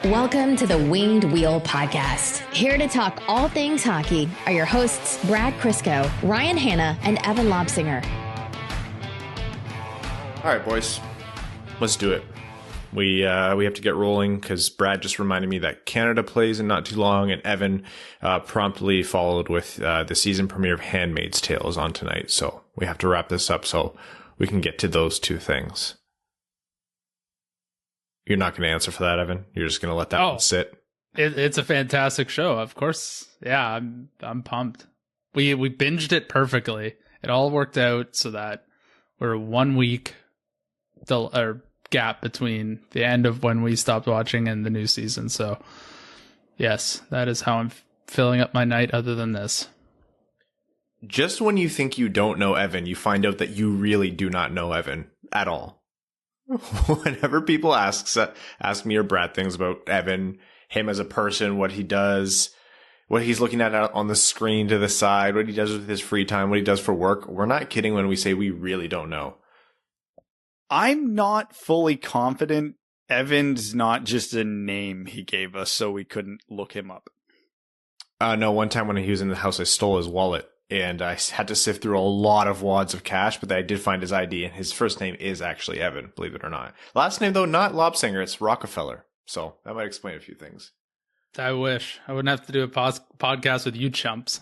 Welcome to the Winged Wheel Podcast. Here to talk all things hockey are your hosts, Brad Crisco, Ryan Hanna, and Evan Lobsinger. All right, boys, let's do it. We have to get rolling because Brad just reminded me that Canada plays in not too long, and Evan promptly followed with the season premiere of Handmaid's Tale is on tonight. So we have to wrap this up so we can get to those two things. You're not going to answer for that, Evan? You're just going to let that one sit? It's a fantastic show, of course. Yeah, I'm pumped. We binged it perfectly. It all worked out so that we're 1 week gap between the end of when we stopped watching and the new season. So, yes, that is how I'm filling up my night other than this. Just when you think you don't know Evan, you find out that you really do not know Evan at all. Whenever people ask me or Brad things about Evan, him as a person, what he does, what he's looking at on the screen to the side, what he does with his free time, what he does for work, we're not kidding when we say we really don't know. I'm not fully confident Evan's not just a name he gave us so we couldn't look him up. No, one time when he was in the house, I stole his wallet. And I had to sift through a lot of wads of cash, but I did find his ID, and his first name is actually Evan, believe it or not. Last name, though, not Lobsinger, it's Rockefeller. So that might explain a few things. I wish. I wouldn't have to do a podcast with you chumps.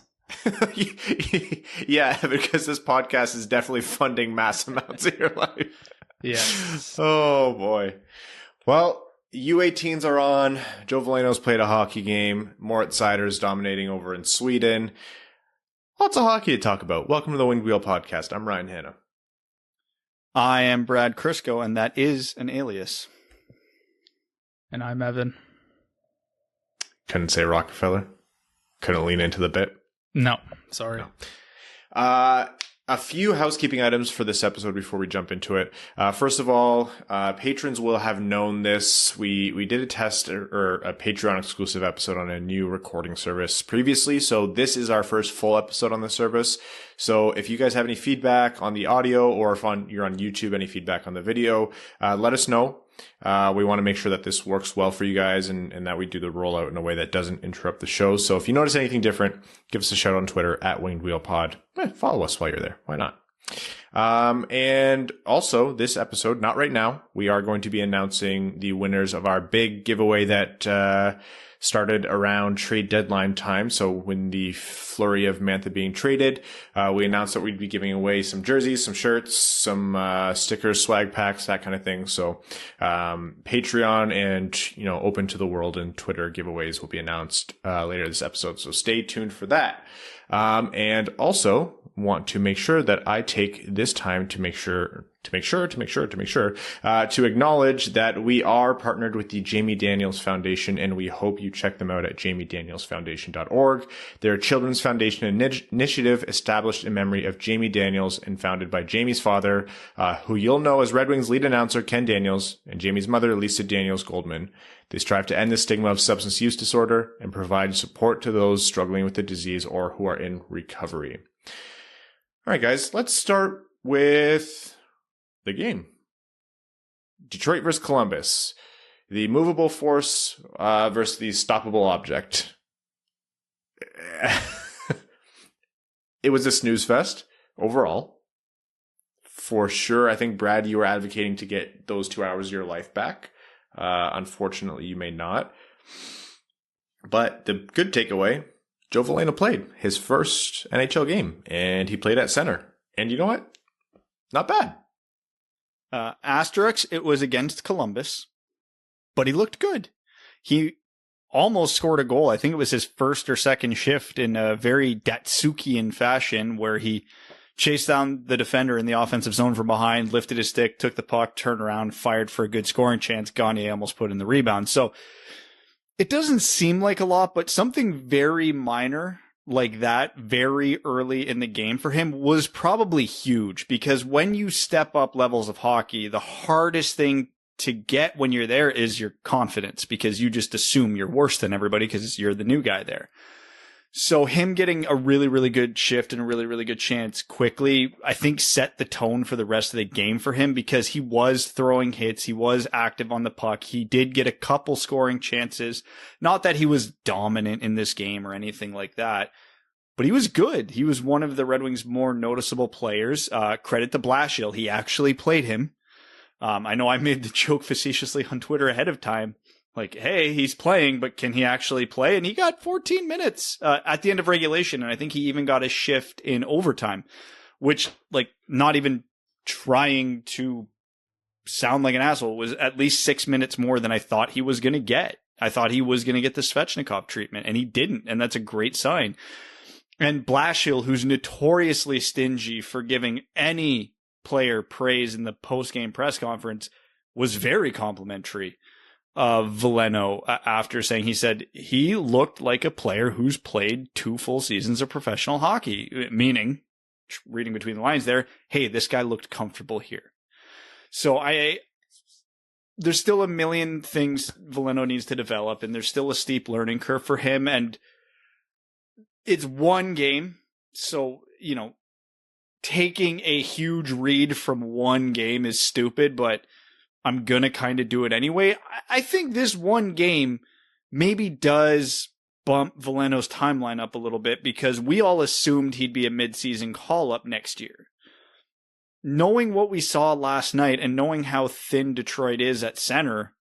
Yeah, because this podcast is definitely funding mass amounts of your life. Yes. Oh, boy. Well, U18s are on. Joe Veleno's played a hockey game. Moritz Seider is dominating over in Sweden. Lots of hockey to talk about. Welcome to the Winged Wheel Podcast. I'm Ryan Hanna. I am Brad Crisco, and that is an alias. And I'm Evan. Couldn't say Rockefeller. Couldn't lean into the bit. No, sorry. No. A few housekeeping items for this episode before we jump into it. First of all, patrons will have known this. We did a test or a Patreon exclusive episode on a new recording service previously. So this is our first full episode on the service. So if you guys have any feedback on the audio, or if you're on YouTube, any feedback on the video, let us know. We want to make sure that this works well for you guys and that we do the rollout in a way that doesn't interrupt the show. So if you notice anything different, give us a shout on Twitter at Winged Wheel Pod. Follow us while you're there. Why not? And also this episode, not right now, we are going to be announcing the winners of our big giveaway that, started around trade deadline time. So when the flurry of Mantha being traded, we announced that we'd be giving away some jerseys, some shirts, some stickers, swag packs, that kind of thing. So Patreon and open to the world and Twitter giveaways will be announced later this episode. So stay tuned for that. And also want to make sure that I take this time to acknowledge that we are partnered with the Jamie Daniels Foundation, and we hope you check them out at jamiedanielsfoundation.org. They're a children's foundation initiative established in memory of Jamie Daniels and founded by Jamie's father, who you'll know as Red Wings lead announcer Ken Daniels, and Jamie's mother, Lisa Daniels Goldman. They strive to end the stigma of substance use disorder and provide support to those struggling with the disease or who are in recovery. All right, guys, let's start with the game. Detroit versus Columbus. The movable force versus the stoppable object. It was a snooze fest overall. For sure, I think, Brad, you were advocating to get those 2 hours of your life back. Unfortunately, you may not. But the good takeaway, Joe Veleno played his first NHL game, and he played at center. And you know what? Not bad. Asterix, it was against Columbus, but he looked good. He almost scored a goal. I think it was his first or second shift in a very Datsukian fashion where he chased down the defender in the offensive zone from behind, lifted his stick, took the puck, turned around, fired for a good scoring chance. Gagne almost put in the rebound. So it doesn't seem like a lot, but something very minor like that very early in the game for him was probably huge, because when you step up levels of hockey, the hardest thing to get when you're there is your confidence, because you just assume you're worse than everybody because you're the new guy there. So him getting a really, really good shift and a really, really good chance quickly, I think set the tone for the rest of the game for him because he was throwing hits. He was active on the puck. He did get a couple scoring chances. Not that he was dominant in this game or anything like that, but he was good. He was one of the Red Wings' more noticeable players. Credit to Blashill. He actually played him. I know I made the joke facetiously on Twitter ahead of time. Like, hey, he's playing, but can he actually play? And he got 14 minutes at the end of regulation. And I think he even got a shift in overtime, which, like, not even trying to sound like an asshole, was at least 6 minutes more than I thought he was going to get. I thought he was going to get the Svechnikov treatment, and he didn't. And that's a great sign. And Blashill, who's notoriously stingy for giving any player praise in the post-game press conference, was very complimentary of Veleno after saying, he said he looked like a player who's played 2 full seasons of professional hockey, meaning, reading between the lines there, hey, this guy looked comfortable here. So there's still a million things Veleno needs to develop, and there's still a steep learning curve for him, and it's one game. So, you know, taking a huge read from one game is stupid, but I'm going to kind of do it anyway. I think this one game maybe does bump Veleno's timeline up a little bit because we all assumed he'd be a midseason call-up next year. Knowing what we saw last night and knowing how thin Detroit is at center,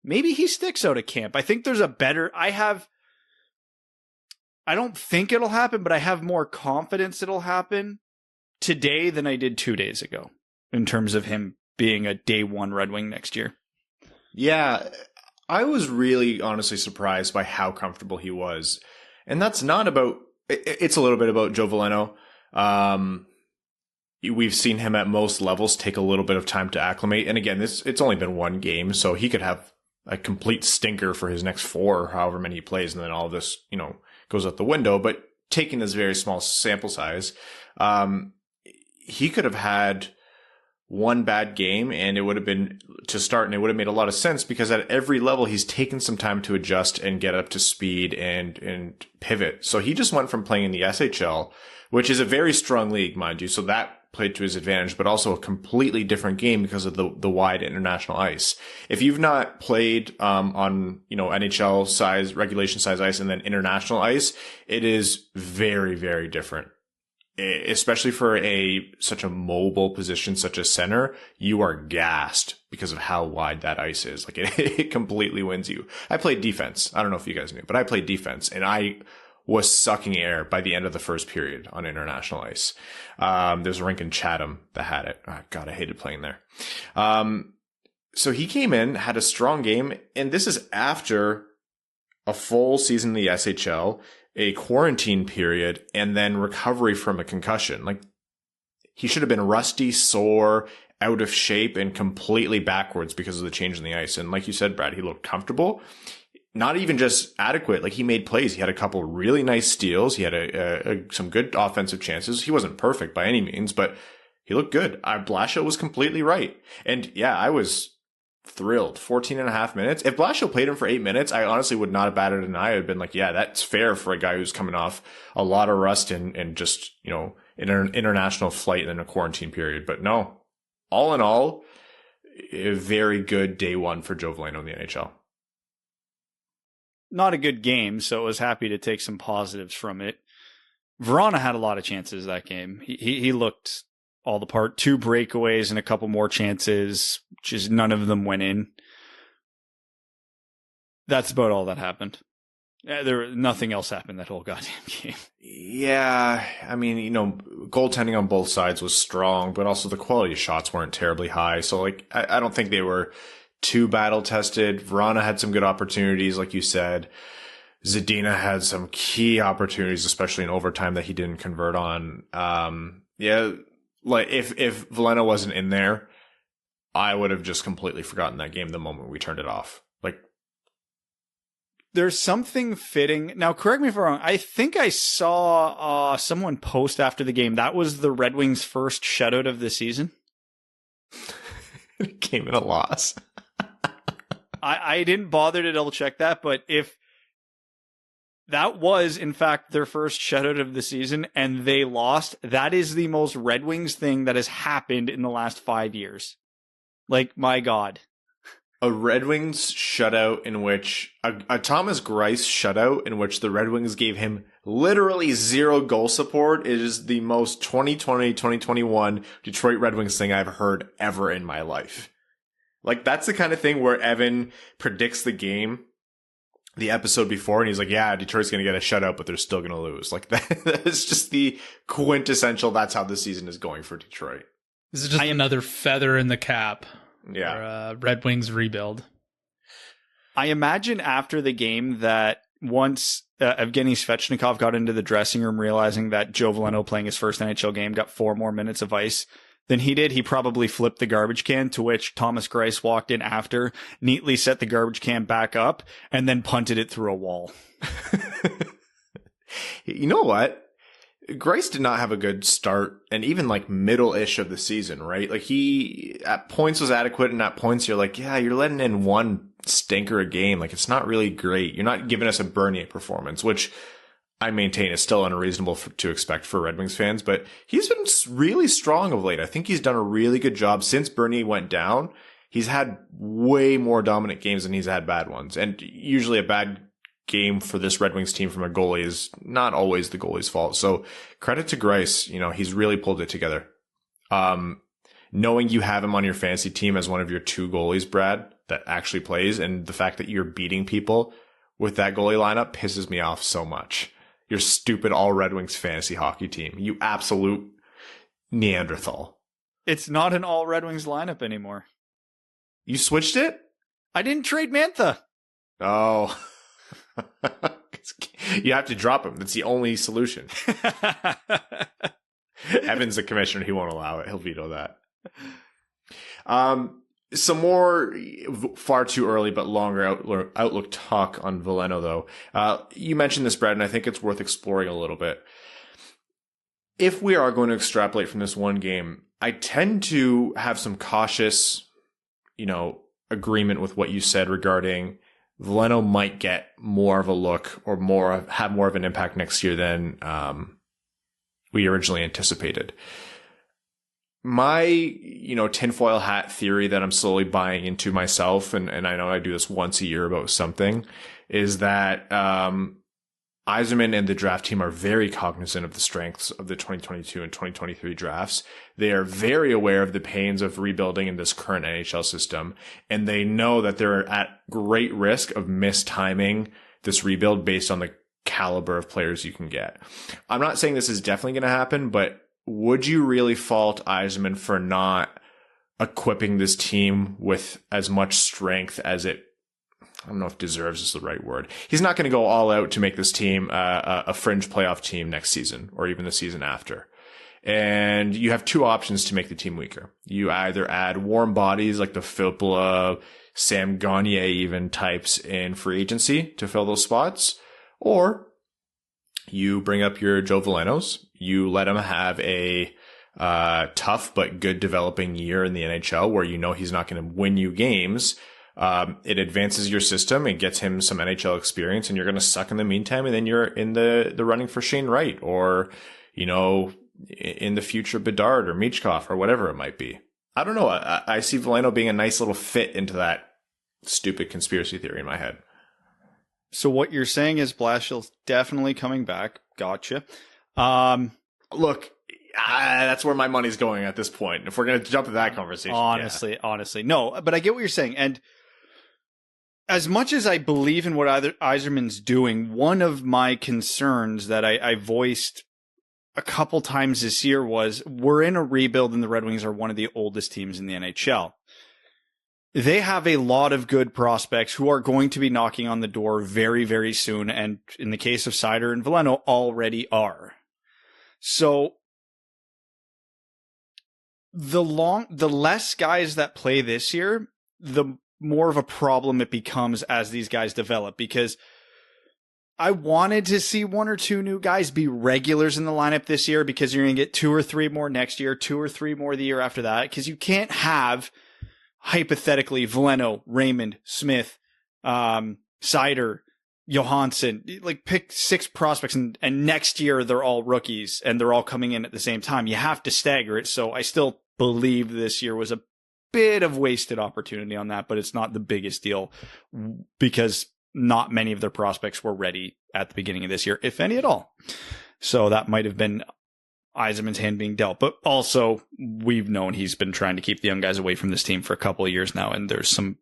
maybe he sticks out of camp. I think there's a better... I don't think it'll happen, but I have more confidence it'll happen today than I did 2 days ago in terms of him being a day one Red Wing next year. Yeah, I was really honestly surprised by how comfortable he was. And that's not about, it's a little bit about Joe Veleno. We've seen him at most levels take a little bit of time to acclimate. And again, it's only been one game, so he could have a complete stinker for his next 4 or however many he plays. And then all of this, goes out the window. But taking this very small sample size, he could have had one bad game and it would have been to start, and it would have made a lot of sense because at every level he's taken some time to adjust and get up to speed and pivot. So he just went from playing in the SHL, which is a very strong league, mind you. So that played to his advantage, but also a completely different game because of the wide international ice. If you've not played on NHL size, regulation size ice and then international ice, it is very, very different. Especially for such a mobile position such as center, you are gassed because of how wide that ice is. Like it completely wins you. I played defense. I don't know if you guys knew, but I played defense and I was sucking air by the end of the first period on international ice. There's a rink in Chatham that had it. Oh, God, I hated playing there. So he came in, had a strong game, and this is after a full season in the SHL, a quarantine period, and then recovery from a concussion. Like, he should have been rusty, sore, out of shape, and completely backwards because of the change in the ice. And like you said, Brad, he looked comfortable. Not even just adequate. Like, he made plays. He had a couple really nice steals. He had some good offensive chances. He wasn't perfect by any means, but he looked good. Blashill was completely right. And yeah, I was thrilled. 14 and a half minutes. If Blashill played him for 8 minutes, I honestly would not have batted an eye. I'd been like, yeah, that's fair for a guy who's coming off a lot of rust and just, international flight and then a quarantine period. But no, all in all, a very good day one for Joe Veleno in the NHL. Not a good game, so I was happy to take some positives from it. Vrana had a lot of chances that game. He looked all the part. 2 breakaways and a couple more chances, just none of them went in. That's about all that happened. Nothing else happened that whole goddamn game. Yeah, I mean, goaltending on both sides was strong, but also the quality of shots weren't terribly high. So, I don't think they were too battle tested. Vrana had some good opportunities, like you said. Zadina had some key opportunities, especially in overtime, that he didn't convert on. Like if Veleno wasn't in there, I would have just completely forgotten that game the moment we turned it off. Like, there's something fitting. Now, correct me if I'm wrong. I think I saw someone post after the game. That was the Red Wings' first shutout of the season. It came in a loss. I didn't bother to double check that, but if That was, in fact, their first shutout of the season, and they lost. That is the most Red Wings thing that has happened in the last 5 years. Like, my God. A Red Wings shutout in which a Thomas Greiss shutout in which the Red Wings gave him literally 0 goal support is the most 2020-2021 Detroit Red Wings thing I've heard ever in my life. Like, that's the kind of thing where Evan predicts the game the episode before and he's like, yeah, Detroit's going to get a shutout, but they're still going to lose. Like, that is just the quintessential, that's how the season is going for Detroit. This is just another feather in the cap. Yeah. For, Red Wings rebuild. I imagine after the game that once Evgeny Svechnikov got into the dressing room realizing that Joe Veleno playing his first NHL game got 4 more minutes of ice than he did, he probably flipped the garbage can, to which Thomas Greiss walked in after, neatly set the garbage can back up, and then punted it through a wall. You know what? Greiss did not have a good start, and even like middle-ish of the season, right? Like, he at points was adequate, and at points you're like, yeah, you're letting in one stinker a game. Like, it's not really great. You're not giving us a Bernier performance, which I maintain is still unreasonable to expect for Red Wings fans, but he's been really strong of late. I think he's done a really good job since Bernier went down. He's had way more dominant games than he's had bad ones, and usually a bad game for this Red Wings team from a goalie is not always the goalie's fault. So credit to Greiss, he's really pulled it together. Knowing you have him on your fantasy team as one of your 2 goalies, Brad, that actually plays, and the fact that you're beating people with that goalie lineup pisses me off so much. Your stupid all Red Wings fantasy hockey team. You absolute Neanderthal. It's not an all Red Wings lineup anymore. You switched it? I didn't trade Mantha. Oh. You have to drop him. That's the only solution. Evan's the commissioner. He won't allow it. He'll veto that. Some more far too early but longer outlook talk on Veleno, though. You mentioned this, Brad, and I think it's worth exploring a little bit. If we are going to extrapolate from this one game, I tend to have some cautious, agreement with what you said regarding Veleno might get more of a look or have more of an impact next year than we originally anticipated. My, tinfoil hat theory that I'm slowly buying into myself, and I know I do this once a year about something, is that Yzerman and the draft team are very cognizant of the strengths of the 2022 and 2023 drafts. They are very aware of the pains of rebuilding in this current NHL system, and they know that they're at great risk of mistiming this rebuild based on the caliber of players you can get. I'm not saying this is definitely going to happen, but would you really fault Yzerman for not equipping this team with as much strength as it, I don't know if deserves is the right word. He's not going to go all out to make this team a fringe playoff team next season or even the season after. And you have 2 options to make the team weaker. You either add warm bodies like the Filppula, Sam Gagner even types in free agency to fill those spots, or you bring up your Joe Velenos. You let him have a tough but good developing year in the NHL where he's not going to win you games. It advances your system and gets him some NHL experience, and you're going to suck in the meantime, and then you're in the running for Shane Wright or, in the future Bedard or Michkov or whatever it might be. I don't know. I see Veleno being a nice little fit into that stupid conspiracy theory in my head. So what you're saying is Blashill's definitely coming back. Gotcha. Look, that's where my money's going at this point. If we're going to jump to that conversation. Honestly. No, but I get what you're saying. And as much as I believe in what Yzerman's doing, one of my concerns that I voiced a couple times this year was we're in a rebuild and the Red Wings are one of the oldest teams in the NHL. They have a lot of good prospects who are going to be knocking on the door very, very soon. And in the case of Seider and Veleno, already are. So the less guys that play this year, the more of a problem it becomes as these guys develop, because I wanted to see 1 or 2 new guys be regulars in the lineup this year, because you're going to get 2 or 3 more next year, 2 or 3 more the year after that, because you can't have hypothetically Veleno, Raymond, Smith, Seider, Johansson, like pick 6 prospects and next year they're all rookies and they're all coming in at the same time. You have to stagger it. So I still believe this year was a bit of wasted opportunity on that, but it's not the biggest deal because not many of their prospects were ready at the beginning of this year, if any at all. So that might have been Yzerman's hand being dealt. But also, we've known he's been trying to keep the young guys away from this team for a couple of years now, and there's some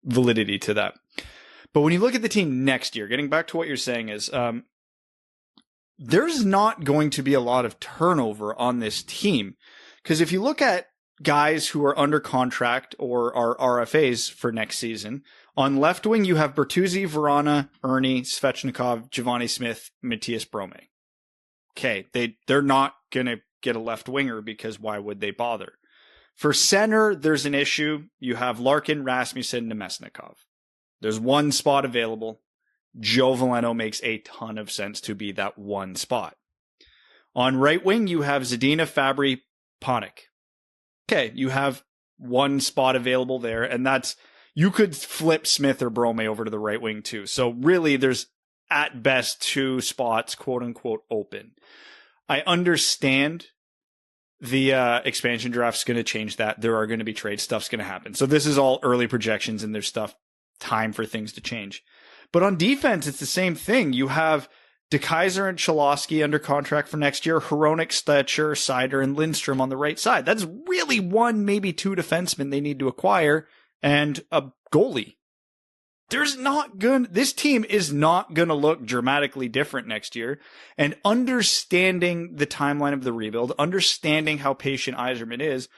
validity to that. But when you look at the team next year, getting back to what you're saying is, there's not going to be a lot of turnover on this team. Because if you look at guys who are under contract or are RFAs for next season, on left wing, you have Bertuzzi, Vrana, Ernie, Svechnikov, Giovanni Smith, Matthias Brome. Okay, they're not going to get a left winger because why would they bother? For center, there's an issue. You have Larkin, Rasmussen, Nemesnikov. There's one spot available. Joe Veleno makes a ton of sense to be that one spot. On right wing, you have Zadina, Fabry, Panik. Okay, you have one spot available there, and that's, you could flip Smith or Brome over to the right wing too. So really, there's at best 2 spots, quote unquote, open. I understand the expansion draft's going to change that. There are going to be trade stuff's going to happen. So this is all early projections and there's time for things to change. But on defense, it's the same thing. You have DeKaiser and Cholowski under contract for next year, Hronek, Stetcher, Seider, and Lindstrom on the right side. That's really 1, maybe 2 defensemen they need to acquire and a goalie. This team is not going to look dramatically different next year. And understanding the timeline of the rebuild, understanding how patient Yzerman is,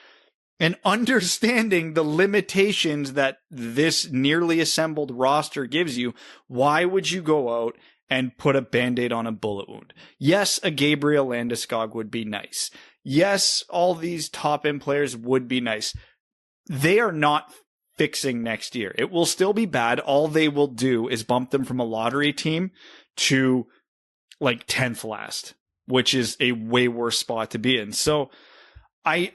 and understanding the limitations that this nearly assembled roster gives you, why would you go out and put a Band-Aid on a bullet wound? Yes, a Gabriel Landeskog would be nice. Yes, all these top-end players would be nice. They are not fixing next year. It will still be bad. All they will do is bump them from a lottery team to like 10th last, which is a way worse spot to be in. So I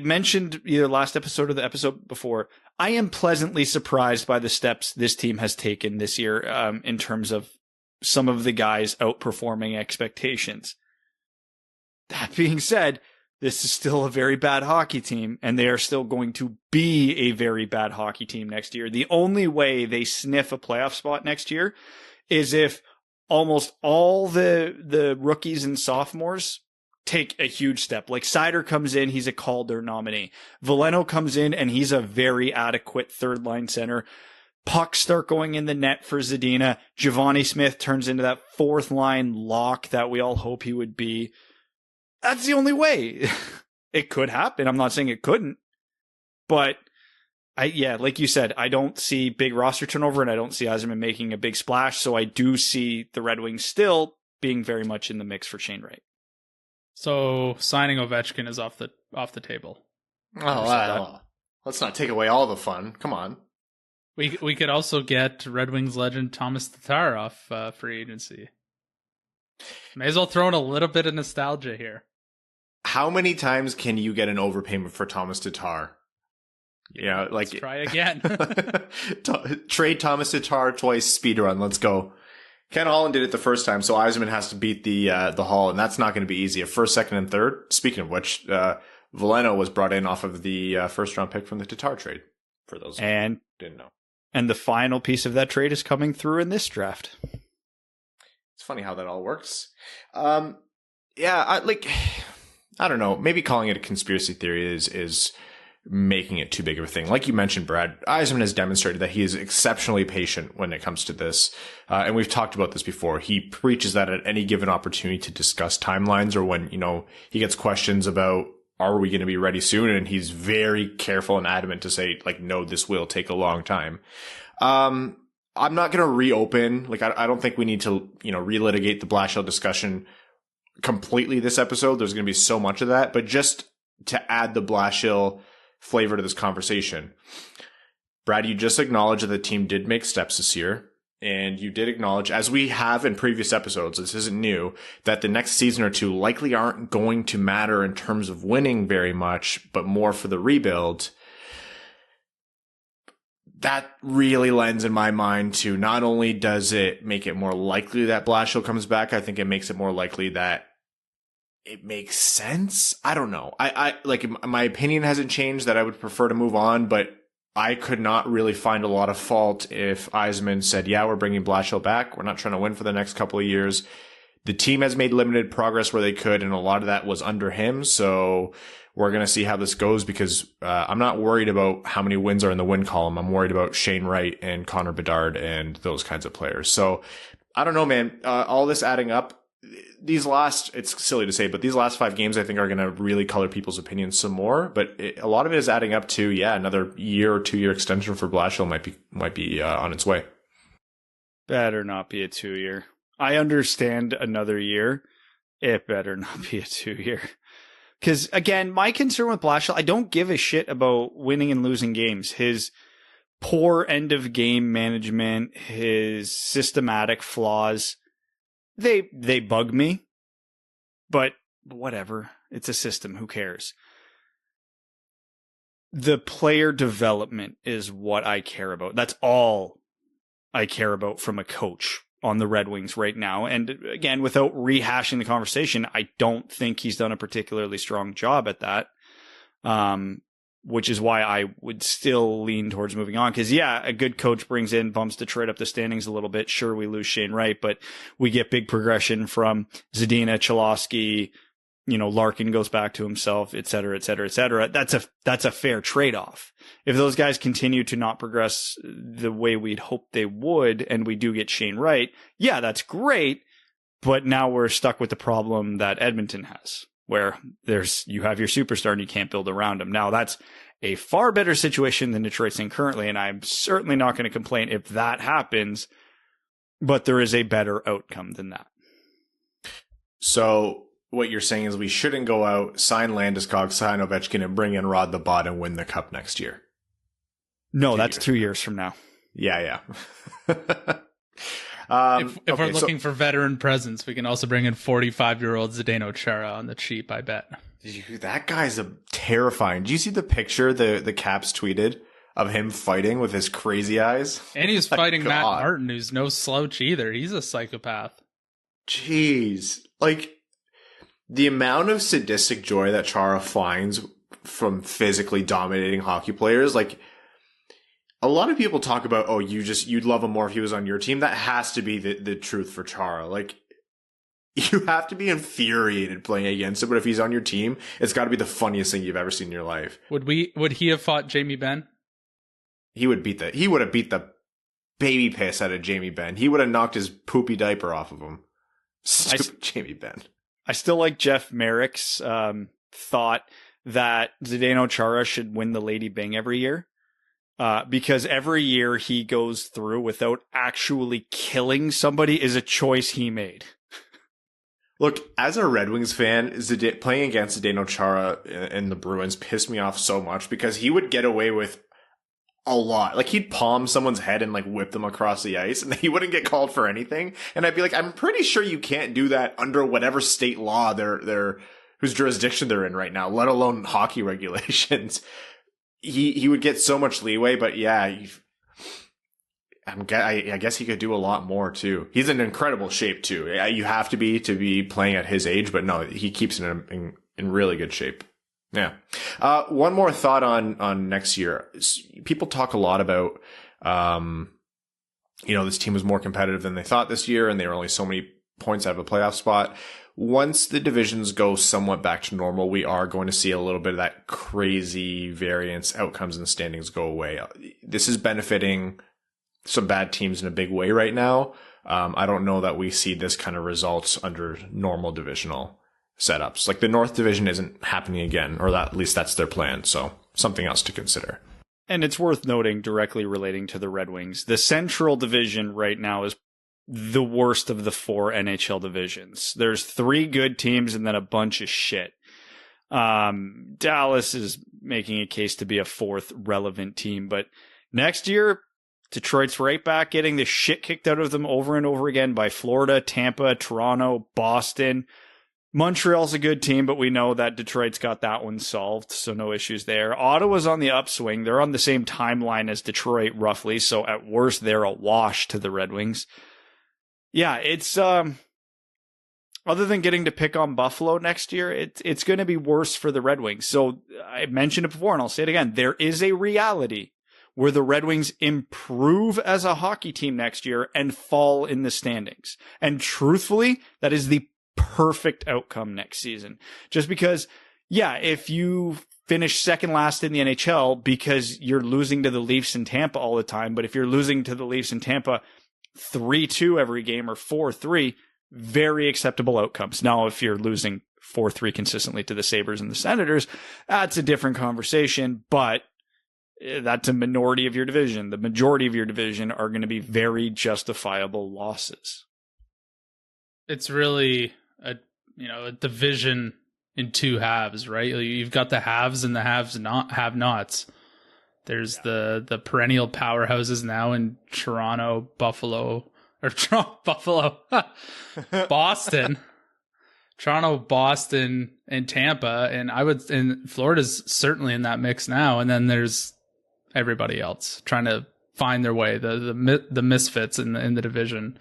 mentioned either last episode or the episode before, I am pleasantly surprised by the steps this team has taken this year in terms of some of the guys outperforming expectations. That being said, this is still a very bad hockey team, and they are still going to be a very bad hockey team next year. The only way they sniff a playoff spot next year is if almost all the rookies and sophomores take a huge step. Like Seider comes in, he's a Calder nominee. Veleno comes in, and he's a very adequate third-line center. Pucks start going in the net for Zadina. Giovanni Smith turns into that fourth-line lock that we all hope he would be. That's the only way. It could happen. I'm not saying it couldn't. But, like you said, I don't see big roster turnover, and I don't see Yzerman making a big splash, so I do see the Red Wings still being very much in the mix for Shane Wright. So, signing Ovechkin is off the table. Oh, let's not take away all the fun. Come on. We could also get Red Wings legend Thomas Tatar off free agency. May as well throw in a little bit of nostalgia here. How many times can you get an overpayment for Thomas Tatar? Yeah, like let's try again. Trade Thomas Tatar twice, speed run. Let's go. Ken Holland did it the first time, so Yzerman has to beat the Hall, and that's not going to be easy. A first, second, and third. Speaking of which, Veleno was brought in off of the first round pick from the Tatar trade. For those who didn't know. And the final piece of that trade is coming through in this draft. It's funny how that all works. I don't know. Maybe calling it a conspiracy theory is making it too big of a thing. Like you mentioned, Brad, Yzerman has demonstrated that he is exceptionally patient when it comes to this. And we've talked about this before. He preaches that at any given opportunity to discuss timelines, or when, he gets questions about, are we going to be ready soon? And he's very careful and adamant to say, like, no, this will take a long time. I'm not going to reopen. Like, I don't think we need to, relitigate the Blashill discussion completely this episode. There's going to be so much of that. But just to add the Blashill flavor to this conversation, Brad, you just acknowledged that the team did make steps this year. And you did acknowledge, as we have in previous episodes, this isn't new, that the next season or two likely aren't going to matter in terms of winning very much, but more for the rebuild. that really lends in my mind to not only does it make it more likely that Blashill comes back, I think it makes it more likely that it makes sense. I don't know. I like, my opinion hasn't changed that I would prefer to move on, but I could not really find a lot of fault if Yzerman said, yeah, we're bringing Blashill back. We're not trying to win for the next couple of years. The team has made limited progress where they could, and a lot of that was under him. So we're going to see how this goes, because I'm not worried about how many wins are in the win column. I'm worried about Shane Wright and Connor Bedard and those kinds of players. So I don't know, man. All this adding up, it's silly to say, but these last 5 games I think are going to really color people's opinions some more. But a lot of it is adding up to, another year or 2 year extension for Blashill might be on its way. Better not be a 2 year. I understand another year. It better not be a 2 year. Because, again, my concern with Blashill, I don't give a shit about winning and losing games. His poor end-of-game management, his systematic flaws, they bug me. But whatever. It's a system. Who cares? The player development is what I care about. That's all I care about from a coach on the Red Wings right now. And again, without rehashing the conversation, I don't think he's done a particularly strong job at that. Which is why I would still lean towards moving on. Because, a good coach brings in, bumps Detroit up the standings a little bit. Sure, we lose Shane Wright, but we get big progression from Zadina, Cholowski, Larkin goes back to himself, et cetera, et cetera, et cetera. That's a fair trade-off. If those guys continue to not progress the way we'd hoped they would, and we do get Shane Wright, that's great. But now we're stuck with the problem that Edmonton has, where you have your superstar and you can't build around him. Now that's a far better situation than Detroit's in currently, and I'm certainly not going to complain if that happens, but there is a better outcome than that. So what you're saying is we shouldn't go out, sign Landeskog, sign Ovechkin, and bring in Rod the Bot and win the Cup next year. No, that's 2 years from now. Yeah. If we're looking for veteran presence, we can also bring in 45-year-old Zdeno Chara on the cheap, I bet. That guy's terrifying. Did you see the picture the Caps tweeted of him fighting with his crazy eyes? And he's fighting Matt Martin, who's no slouch either. He's a psychopath. Jeez. Like, the amount of sadistic joy that Chara finds from physically dominating hockey players, like, a lot of people talk about, you'd love him more if he was on your team. That has to be the truth for Chara. Like, you have to be infuriated playing against him, but if he's on your team, it's got to be the funniest thing you've ever seen in your life. Would he have fought Jamie Benn? He would have beat the baby piss out of Jamie Benn. He would have knocked his poopy diaper off of him. Stupid Jamie Benn. I still like Jeff Merrick's thought that Zdeno Chara should win the Lady Byng every year. Because every year he goes through without actually killing somebody is a choice he made. Look, as a Red Wings fan, playing against Zdeno Chara and the Bruins pissed me off so much because he would get away with a lot. Like, he'd palm someone's head and, like, whip them across the ice, and he wouldn't get called for anything. And I'd be like, I'm pretty sure you can't do that under whatever state law whose jurisdiction they're in right now, let alone hockey regulations. He would get so much leeway, but I guess he could do a lot more too. He's in incredible shape too. You have to be playing at his age, but no, he keeps in really good shape. Yeah. One more thought on next year. People talk a lot about, this team was more competitive than they thought this year, and they were only so many points out of a playoff spot. Once the divisions go somewhat back to normal, we are going to see a little bit of that crazy variance outcomes in the standings go away. This is benefiting some bad teams in a big way right now. I don't know that we see this kind of results under normal divisional setups. Like, the North Division isn't happening again, or at least that's their plan. So something else to consider. And it's worth noting, directly relating to the Red Wings, the Central Division right now is the worst of the 4 NHL divisions. There's 3 good teams and then a bunch of shit. Dallas is making a case to be a 4th relevant team, but next year, Detroit's right back getting the shit kicked out of them over and over again by Florida, Tampa, Toronto, Boston. Montreal's a good team, but we know that Detroit's got that one solved, so no issues there. Ottawa's on the upswing. They're on the same timeline as Detroit, roughly, so at worst, they're a wash to the Red Wings. Yeah, it's other than getting to pick on Buffalo next year, it's going to be worse for the Red Wings. So I mentioned it before, and I'll say it again. There is a reality where the Red Wings improve as a hockey team next year and fall in the standings. And truthfully, that is the perfect outcome next season. Just because, yeah, if you finish second last in the NHL because you're losing to the Leafs in Tampa all the time, but if you're losing to the Leafs in Tampa 3-2 every game or 4-3, very acceptable outcomes. Now, if you're losing 4-3 consistently to the Sabres and the Senators, that's a different conversation, but that's a minority of your division. The majority of your division are going to be very justifiable losses. It's really a division in two halves, right? You've got the haves and the have-nots. There's the perennial powerhouses now in Toronto, Buffalo, Boston, Toronto, Boston, and Tampa, and Florida's certainly in that mix now. And then there's everybody else trying to find their way, the misfits in the division.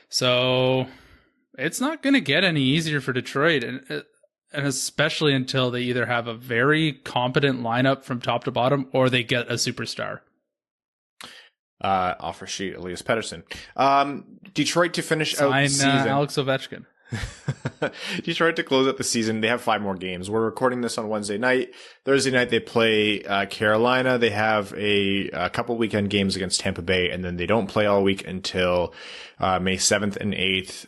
So it's not going to get any easier for Detroit, and especially until they either have a very competent lineup from top to bottom or they get a superstar. Offer sheet, Elias Pettersson. Detroit to finish out the season. Alex Ovechkin. Detroit to close out the season. They have 5 more games. We're recording this on Wednesday night. Thursday night, they play Carolina. They have a couple weekend games against Tampa Bay, and then they don't play all week until May 7th and 8th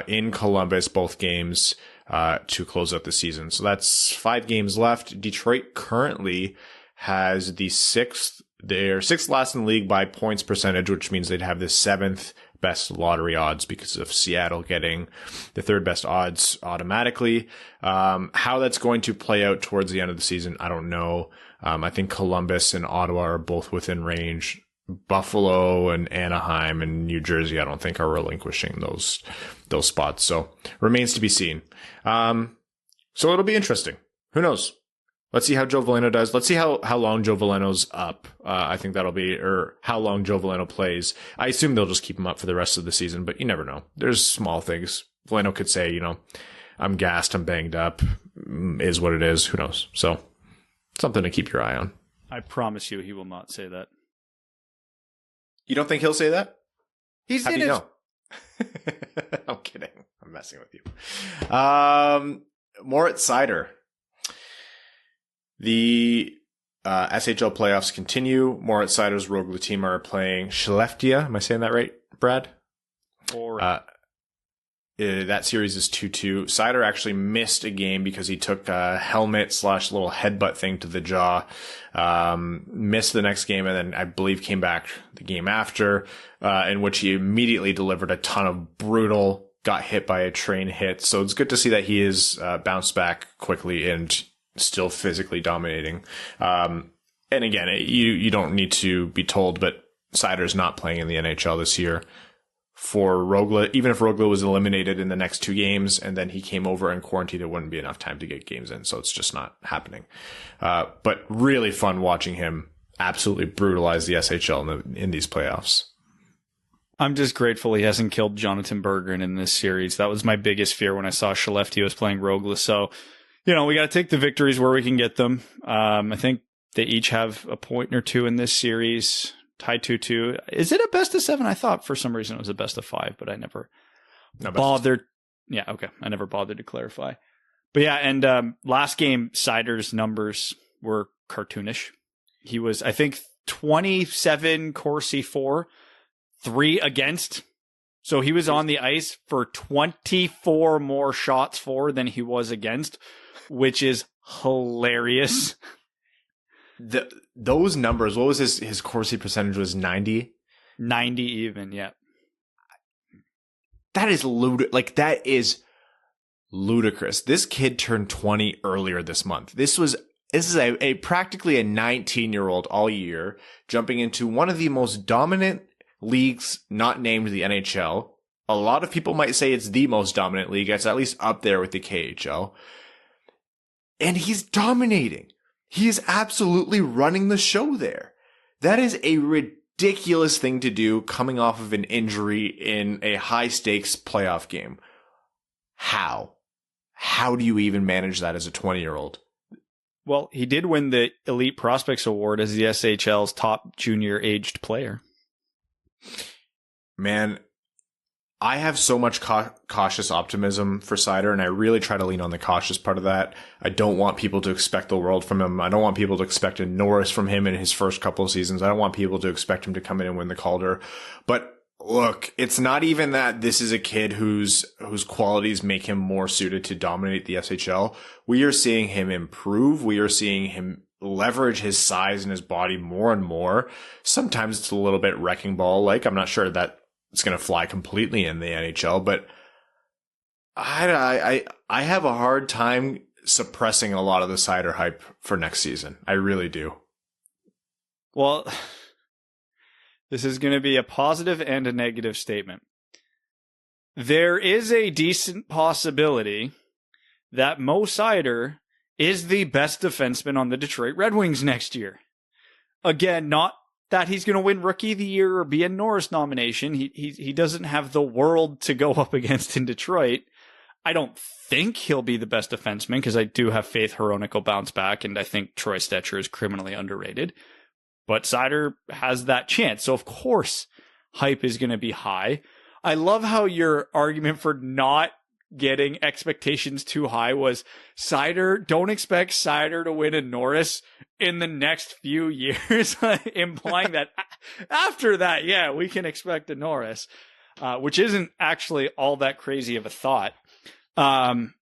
in Columbus, both games to close out the season. So that's 5 games left. Detroit currently has they're 6th last in the league by points percentage, which means they'd have the 7th best lottery odds because of Seattle getting the 3rd best odds automatically. How that's going to play out towards the end of the season, I don't know. I think Columbus and Ottawa are both within range. Buffalo and Anaheim and New Jersey, I don't think are relinquishing those spots. So remains to be seen. So it'll be interesting. Who knows? Let's see how Joe Veleno does. Let's see how long Joe Veleno's up. I think that'll be, or how long Joe Veleno plays. I assume they'll just keep him up for the rest of the season, but you never know. There's small things. Veleno could say, I'm gassed, I'm banged up, is what it is. Who knows? So something to keep your eye on. I promise you he will not say that. You don't think he'll say that? He's How in do you it. know? I'm kidding. I'm messing with you. Moritz Seider. The SHL playoffs continue. Moritz Seider's Rögle team are playing Skellefteå. Am I saying that right, Brad? That series is 2-2. Seider actually missed a game because he took a helmet / little headbutt thing to the jaw. Missed the next game and then I believe came back the game after, in which he immediately delivered a ton of brutal, got hit by a train hit. So it's good to see that he is bounced back quickly and still physically dominating. And again, you don't need to be told, but Seider's not playing in the NHL this year. For Rögle, even if Rögle was eliminated in the next 2 games and then he came over and quarantined, it wouldn't be enough time to get games in. So it's just not happening. But really fun watching him absolutely brutalize the SHL in these playoffs. I'm just grateful he hasn't killed Jonathan Berggren in this series. That was my biggest fear when I saw Skellefteå was playing Rögle. So, we got to take the victories where we can get them. I think they each have a point or 2 in this series. Tied 2-2. Is it a best of 7? I thought for some reason it was a best of 5, but I never bothered. Yeah, okay. I never bothered to clarify. But yeah, and last game, Seider's numbers were cartoonish. He was, I think, 27 Corsi for, 3 against. So he was on the ice for 24 more shots for than he was against, which is hilarious. Those numbers, what was his Corsi percentage was 90? 90 even, yeah. That is ludicrous. This kid turned 20 earlier this month. This is a practically a 19-year-old all year jumping into one of the most dominant leagues not named the NHL A lot of people might say it's the most dominant league. It's at least up there with the KHL. And he's dominating. He is absolutely running the show there. That is a ridiculous thing to do coming off of an injury in a high stakes playoff game. How? How do you even manage that as a 20-year-old? Well, he did win the Elite Prospects Award as the SHL's top junior aged player. Man, I have so much cautious optimism for Seider, and I really try to lean on the cautious part of that. I don't want people to expect the world from him. I don't want people to expect a Norris from him in his first couple of seasons. I don't want people to expect him to come in and win the Calder. But look, it's not even that this is a kid whose qualities make him more suited to dominate the SHL. We are seeing him improve. We are seeing him leverage his size and his body more and more. Sometimes it's a little bit wrecking ball like. I'm not sure that it's going to fly completely in the NHL, but I have a hard time suppressing a lot of the Seider hype for next season. I really do. Well, this is going to be a positive and a negative statement. There is a decent possibility that Mo Seider is the best defenseman on the Detroit Red Wings next year. Again, not that he's going to win Rookie of the Year or be a Norris nomination. He doesn't have the world to go up against in Detroit. I don't think he'll be the best defenseman because I do have faith Hronek will bounce back, and I think Troy Stecher is criminally underrated. But Seider has that chance. So, of course, hype is going to be high. I love how your argument for not getting expectations too high was Seider, don't expect Seider to win a Norris in the next few years, implying that after that, yeah, we can expect a Norris, which isn't actually all that crazy of a thought. Again,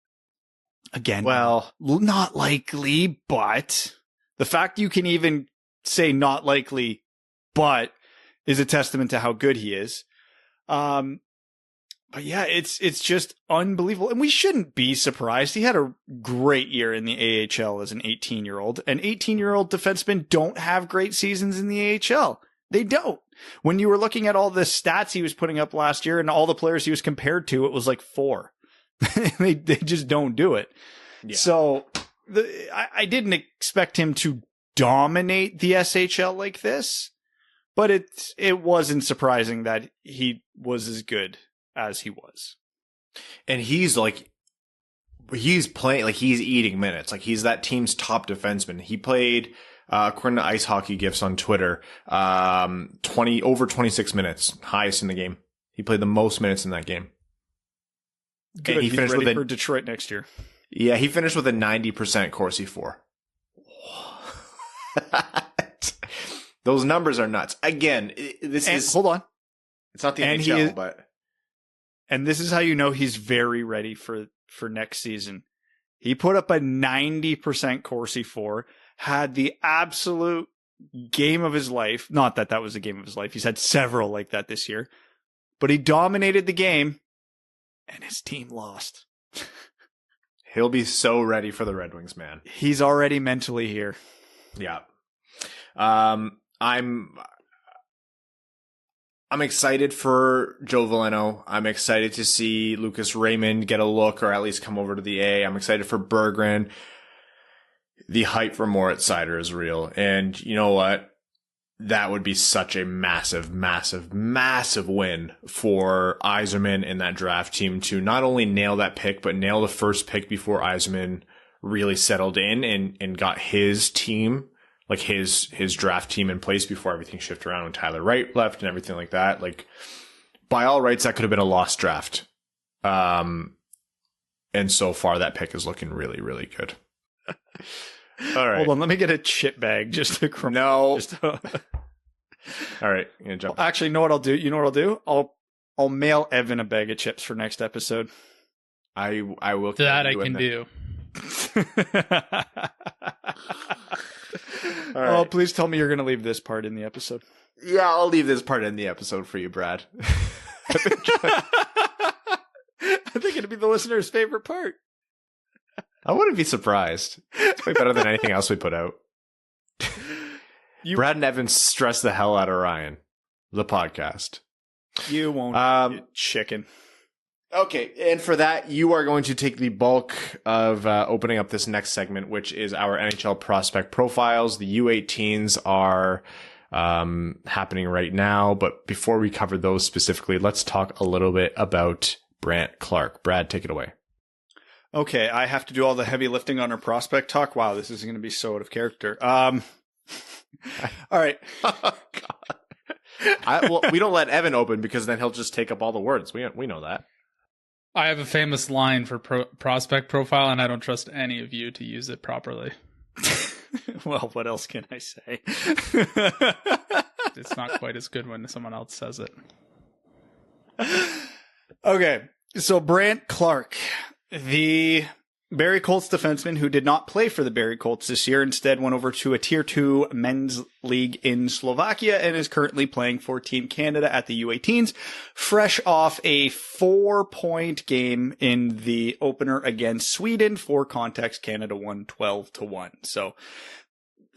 well, not likely, but the fact you can even say not likely, but is a testament to how good he is. But yeah, it's just unbelievable. And we shouldn't be surprised. He had a great year in the AHL as an 18-year-old. And 18-year-old defensemen don't have great seasons in the AHL. They don't. When you were looking at all the stats he was putting up last year and all the players he was compared to, it was like 4. they just don't do it. Yeah. So I didn't expect him to dominate the SHL like this, but it wasn't surprising that he was as good as he was. And he's playing, like he's eating minutes. Like he's that team's top defenseman. He played, according to Ice Hockey Gifts on Twitter, over 26 minutes, highest in the game. He played the most minutes in that game. Good. And he He's finished ready with for Detroit next year. Yeah, he finished with a 90% Corsi 4. Those numbers are nuts. Again, hold on. It's not the NHL, but. And this is how you know he's very ready for next season. He put up a 90% Corsi 4, had the absolute game of his life. Not that was the game of his life. He's had several like that this year. But he dominated the game, and his team lost. He'll be so ready for the Red Wings, man. He's already mentally here. Yeah. I'm excited for Joe Veleno. I'm excited to see Lucas Raymond get a look or at least come over to the A. I'm excited for Berggren. The hype for Moritz Seider is real. And you know what? That would be such a massive, massive, massive win for Yzerman and that draft team to not only nail that pick, but nail the first pick before Yzerman really settled in and got his team, like his draft team in place before everything shifted around when Tyler Wright left and everything like that. Like, by all rights, that could have been a lost draft. And so far, that pick is looking really, really good. All right. Hold on, let me get a chip bag just to No. All right, I'm gonna jump. Actually, know what I'll do? You know what I'll do? I'll mail Evan a bag of chips for next episode. I will. That I can do. All right. Oh, please tell me you're going to leave this part in the episode. Yeah, I'll leave this part in the episode for you, Brad. I think it'd be the listener's favorite part. I wouldn't be surprised. It's way better than anything else we put out. Brad and Evan stress the hell out of Ryan, the podcast. You won't, chicken. Okay, and for that, you are going to take the bulk of opening up this next segment, which is our NHL prospect profiles. The U18s are happening right now, but before we cover those specifically, let's talk a little bit about Brandt Clarke. Brad, take it away. Okay, I have to do all the heavy lifting on our prospect talk. Wow, this is going to be so out of character. All right. Oh, God. Well, we don't let Evan open because then he'll just take up all the words. We know that. I have a famous line for prospect profile, and I don't trust any of you to use it properly. Well, what else can I say? It's not quite as good when someone else says it. Okay, so Brandt Clarke, the Barrie Colts defenseman who did not play for the Barrie Colts this year, instead went over to a Tier 2 men's league in Slovakia and is currently playing for Team Canada at the U18s, fresh off a 4-point game in the opener against Sweden. For context, Canada won 12-1. So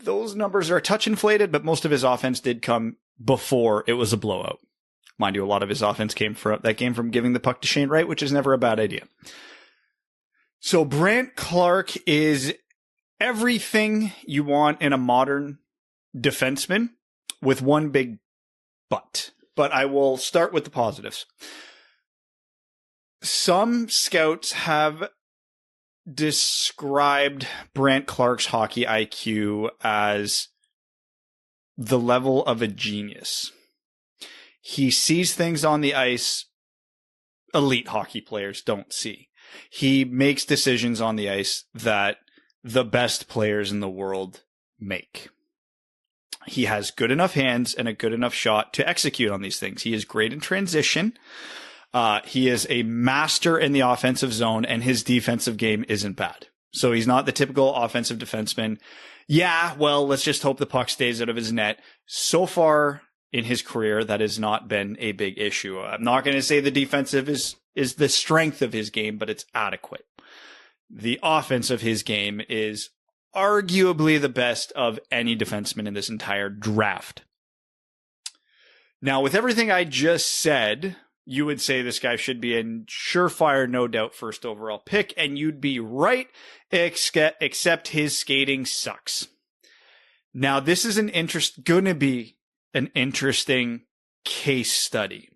those numbers are a touch inflated, but most of his offense did come before it was a blowout. Mind you, a lot of his offense came from giving the puck to Shane Wright, which is never a bad idea. So Brandt Clarke is everything you want in a modern defenseman with one big but. But I will start with the positives. Some scouts have described Brandt Clarke's hockey IQ as the level of a genius. He sees things on the ice elite hockey players don't see. He makes decisions on the ice that the best players in the world make. He has good enough hands and a good enough shot to execute on these things. He is great in transition. He is a master in the offensive zone, and his defensive game isn't bad. So he's not the typical offensive defenseman. Yeah, well, let's just hope the puck stays out of his net. So far in his career, that has not been a big issue. I'm not going to say the defensive is the strength of his game, but it's adequate. The offense of his game is arguably the best of any defenseman in this entire draft. Now, with everything I just said, you would say this guy should be a surefire, no doubt, first overall pick, and you'd be right, except his skating sucks. Now, this is gonna be an interesting case study.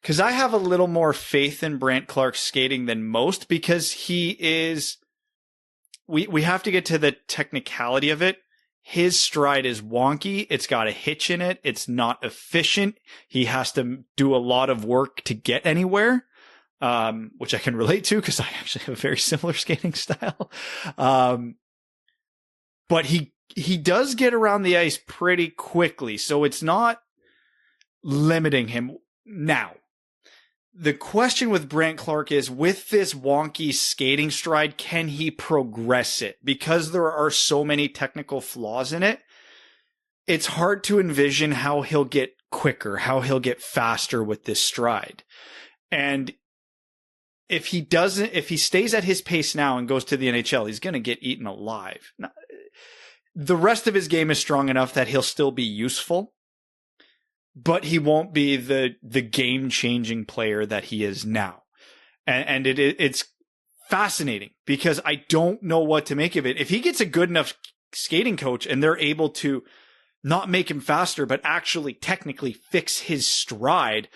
Because I have a little more faith in Brandt Clarke's skating than most, because he is... We have to get to the technicality of it. His stride is wonky. It's got a hitch in it. It's not efficient. He has to do a lot of work to get anywhere, which I can relate to because I actually have a very similar skating style. But he does get around the ice pretty quickly, so it's not limiting him. Now, the question with Brandt Clarke is, with this wonky skating stride, can he progress it? Because there are so many technical flaws in it, it's hard to envision how he'll get quicker, how he'll get faster with this stride. And if he stays at his pace now and goes to the NHL, he's going to get eaten alive. Now, the rest of his game is strong enough that he'll still be useful, but he won't be the game-changing player that he is now. And it's fascinating because I don't know what to make of it. If he gets a good enough skating coach and they're able to not make him faster, but actually technically fix his stride,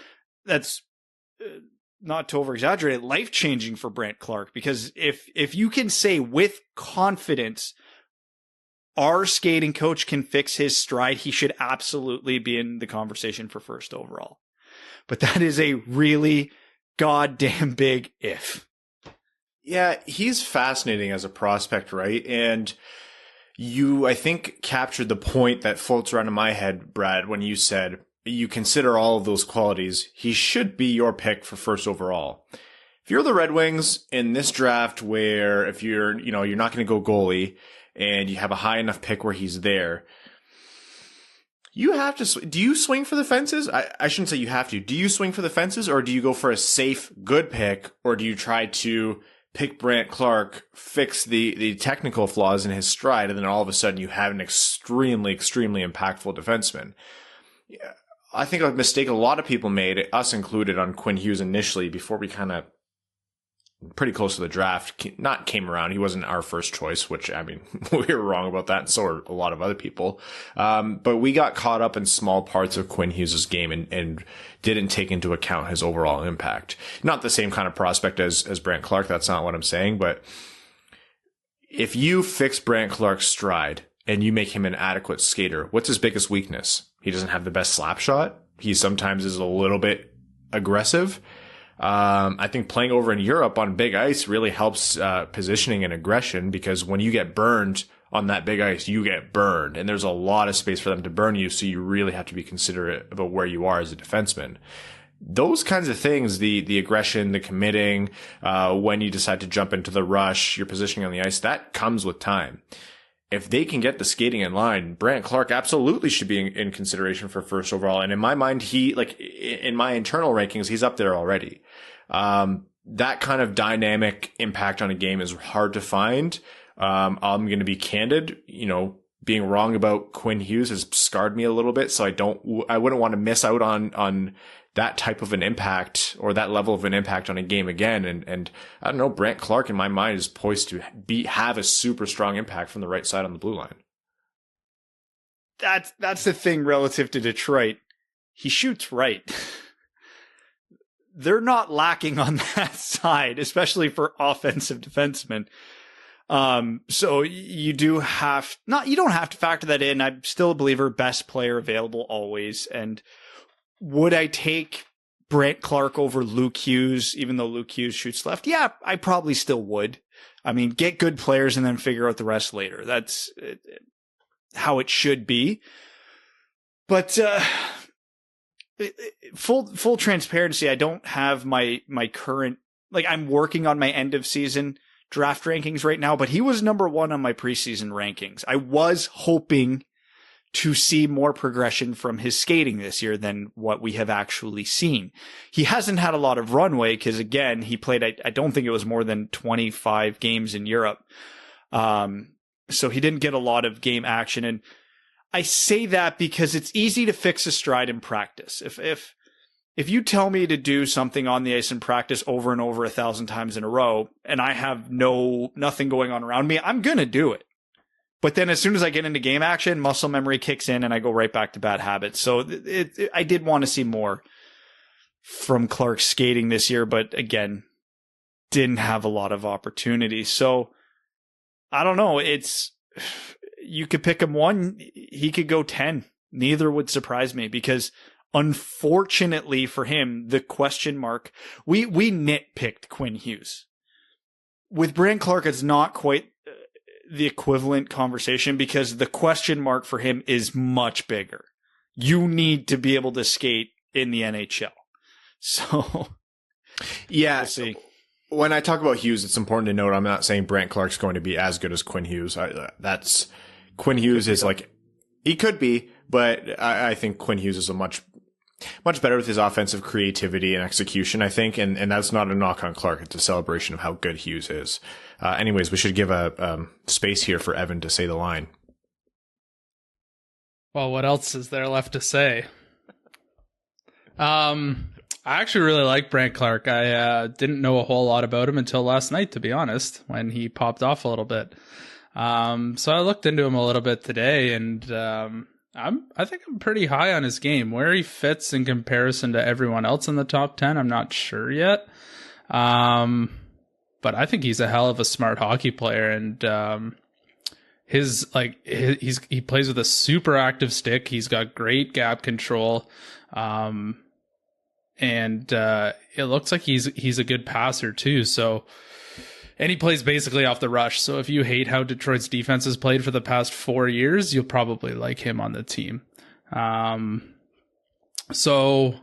that's, not to over-exaggerate, life-changing for Brandt Clarke. Because if you can say with confidence, our skating coach can fix his stride, he should absolutely be in the conversation for first overall. But that is a really goddamn big if. Yeah, he's fascinating as a prospect, right? And you, I think, captured the point that floats around in my head, Brad, when you said you consider all of those qualities. He should be your pick for first overall. If you're the Red Wings in this draft, where if you're not going to go goalie, and you have a high enough pick where he's there, you have to... Do you swing for the fences? I shouldn't say you have to. Do you swing for the fences, or do you go for a safe, good pick, or do you try to pick Brandt Clarke, fix the technical flaws in his stride, and then all of a sudden you have an extremely, extremely impactful defenseman? Yeah. I think a mistake a lot of people made, us included, on Quinn Hughes initially before we kind of pretty close to the draft came around. He wasn't our first choice, which, I mean, we were wrong about that, and so are a lot of other people. But we got caught up in small parts of Quinn Hughes' game and didn't take into account his overall impact. Not the same kind of prospect as Brandt Clarke. That's not what I'm saying. But if you fix Brandt Clarke's stride and you make him an adequate skater, what's his biggest weakness? He doesn't have the best slap shot. He sometimes is a little bit aggressive. I think playing over in Europe on big ice really helps positioning and aggression, because when you get burned on that big ice, you get burned, and there's a lot of space for them to burn you, so you really have to be considerate about where you are as a defenseman. Those kinds of things, the aggression, the committing, when you decide to jump into the rush, your positioning on the ice, that comes with time. If they can get the skating in line, Brandt Clarke absolutely should be in consideration for first overall. And in my mind, in my internal rankings, he's up there already. That kind of dynamic impact on a game is hard to find. I'm going to be candid. Being wrong about Quinn Hughes has scarred me a little bit. So I wouldn't want to miss out on that type of an impact or that level of an impact on a game again. And I don't know, Brandt Clarke in my mind is poised to have a super strong impact from the right side on the blue line. That's the thing relative to Detroit. He shoots right. They're not lacking on that side, especially for offensive defensemen. So you don't have to factor that in. I'm still a believer, best player available always. And would I take Brandt Clarke over Luke Hughes, even though Luke Hughes shoots left? Yeah, I probably still would. I mean, get good players and then figure out the rest later. That's how it should be. But full transparency, I don't have my current, I'm working on my end of season draft rankings right now, but he was number 1 on my preseason rankings. I was hoping to see more progression from his skating this year than what we have actually seen. He hasn't had a lot of runway because, again, he played, I don't think it was more than 25 games in Europe. So he didn't get a lot of game action. And I say that because it's easy to fix a stride in practice. If you tell me to do something on the ice in practice over and over 1,000 times in a row, and I have nothing going on around me, I'm going to do it. But then as soon as I get into game action, muscle memory kicks in and I go right back to bad habits. So I did want to see more from Clarke's skating this year, but again, didn't have a lot of opportunities. So I don't know. You could pick him 1. He could go 10. Neither would surprise me, because unfortunately for him, the question mark, we nitpicked Quinn Hughes. With Brandt Clarke, it's not quite the equivalent conversation, because the question mark for him is much bigger. You need to be able to skate in the NHL. So yeah, we'll see. When I talk about Hughes, it's important to note I'm not saying Brandt Clarke's going to be as good as Quinn Hughes. Quinn Hughes is he could be, but I think Quinn Hughes is a much better with his offensive creativity and execution, I think. And that's not a knock on Clarke. It's a celebration of how good Hughes is. Anyways, we should give a space here for Evan to say the line. Well, what else is there left to say? I actually really like Brandt Clarke. I didn't know a whole lot about him until last night, to be honest, when he popped off a little bit. So I looked into him a little bit today, and I think I'm pretty high on his game. Where he fits in comparison to everyone else in the top 10, I'm not sure yet. But I think he's a hell of a smart hockey player, and he plays with a super active stick. He's got great gap control. And it looks like he's a good passer too. So, and he plays basically off the rush. So if you hate how Detroit's defense has played for the past 4 years, you'll probably like him on the team. So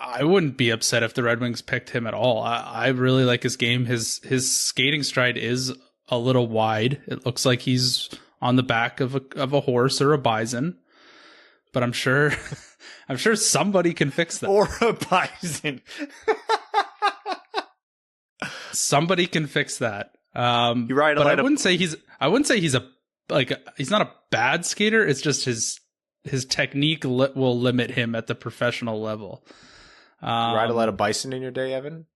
I wouldn't be upset if the Red Wings picked him at all. I really like his game. His skating stride is a little wide. It looks like he's on the back of a horse or a bison, but I'm sure somebody can fix that. Or a bison. Somebody can fix that. You're right. But I wouldn't say he's not a bad skater. It's just his his technique will limit him at the professional level. Ride a lot of bison in your day, Evan?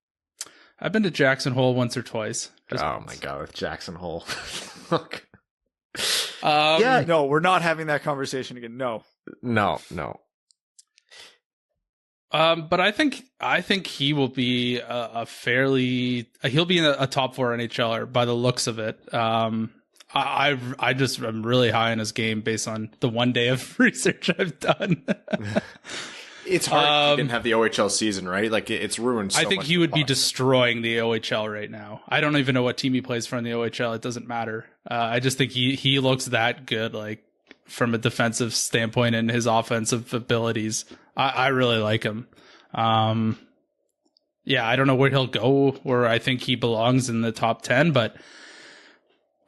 I've been to Jackson Hole once or twice. My God, with Jackson Hole. Yeah, no, we're not having that conversation again. No. But I think he will be he'll be in a top 4 NHLer by the looks of it. I'm really high on his game based on the one day of research I've done. It's hard. He didn't have the OHL season, right? Like it's ruined. I think he would be destroying the OHL right now. I don't even know what team he plays for in the OHL. It doesn't matter. I just think he looks that good, like from a defensive standpoint and his offensive abilities. I really like him. Yeah, I don't know where he'll go, where I think he belongs in the top 10, but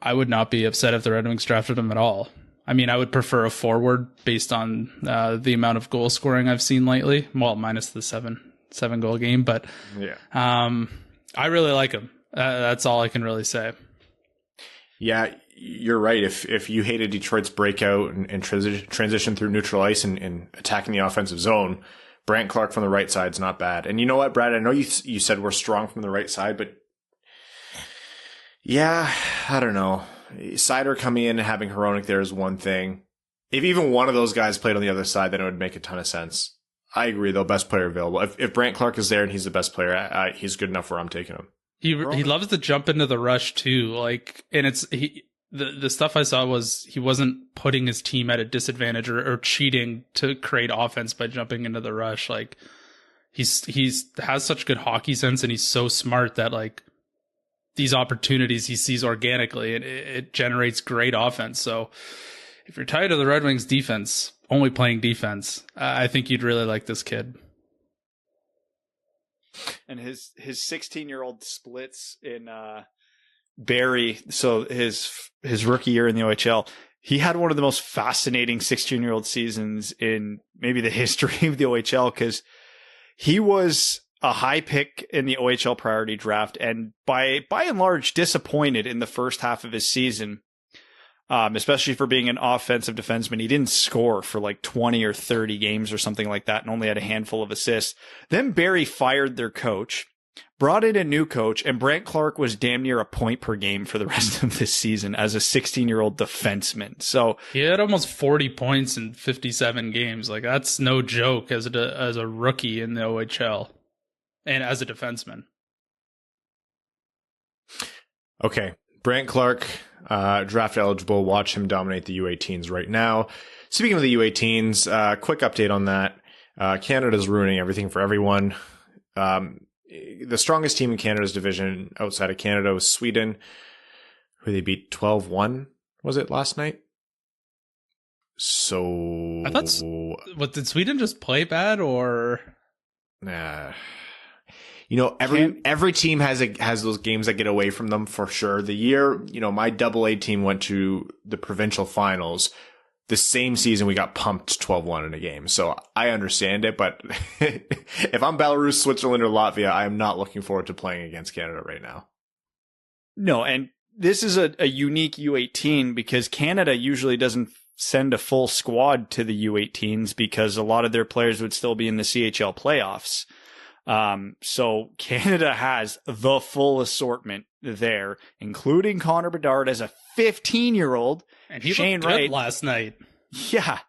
I would not be upset if the Red Wings drafted him at all. I mean, I would prefer a forward based on the amount of goal scoring I've seen lately. Well, minus the seven goal game, but yeah, I really like him. That's all I can really say. Yeah, you're right. If you hated Detroit's breakout and transition through neutral ice and attacking the offensive zone, Brandt Clarke from the right side is not bad. And you know what, Brad? I know you said we're strong from the right side, but yeah, I don't know. Seider coming in and having Hronek there is one thing. If even one of those guys played on the other side, then it would make a ton of sense. I agree, though. Best player available. If Brandt Clarke is there and he's the best player, he's good enough where I'm taking him. He loves to jump into the rush too. Like, and the stuff I saw was he wasn't putting his team at a disadvantage or cheating to create offense by jumping into the rush. Like he's has such good hockey sense and he's so smart that like these opportunities he sees organically and it generates great offense. So if you're tired of the Red Wings defense, only playing defense, I think you'd really like this kid. And his 16-year-old splits in Barrie, so his rookie year in the OHL, he had one of the most fascinating 16-year-old seasons in maybe the history of the OHL because he was a high pick in the OHL priority draft and by and large disappointed in the first half of his season, especially for being an offensive defenseman. He didn't score for like 20 or 30 games or something like that and only had a handful of assists. Then Barrie fired their coach, brought in a new coach, and Brandt Clarke was damn near a point per game for the rest of this season as a 16-year-old defenseman. So he had almost 40 points in 57 games. Like that's no joke as a rookie in the OHL and as a defenseman. Okay. Brandt Clarke, draft eligible. Watch him dominate the U18s right now. Speaking of the U18s, quick update on that. Canada's ruining everything for everyone. The strongest team in Canada's division outside of Canada was Sweden, who they beat 12-1, was it last night? So I thought, did Sweden just play bad or? You know, every team has those games that get away from them for sure. The year, my AA team went to the provincial finals. The same season we got pumped 12-1 in a game. So I understand it, but if I'm Belarus, Switzerland, or Latvia, I am not looking forward to playing against Canada right now. No, and this is a unique U18 because Canada usually doesn't send a full squad to the U18s because a lot of their players would still be in the CHL playoffs. So Canada has the full assortment there, including Connor Bedard as a 15-year-old. And he Shane looked good Wright last night. Yeah.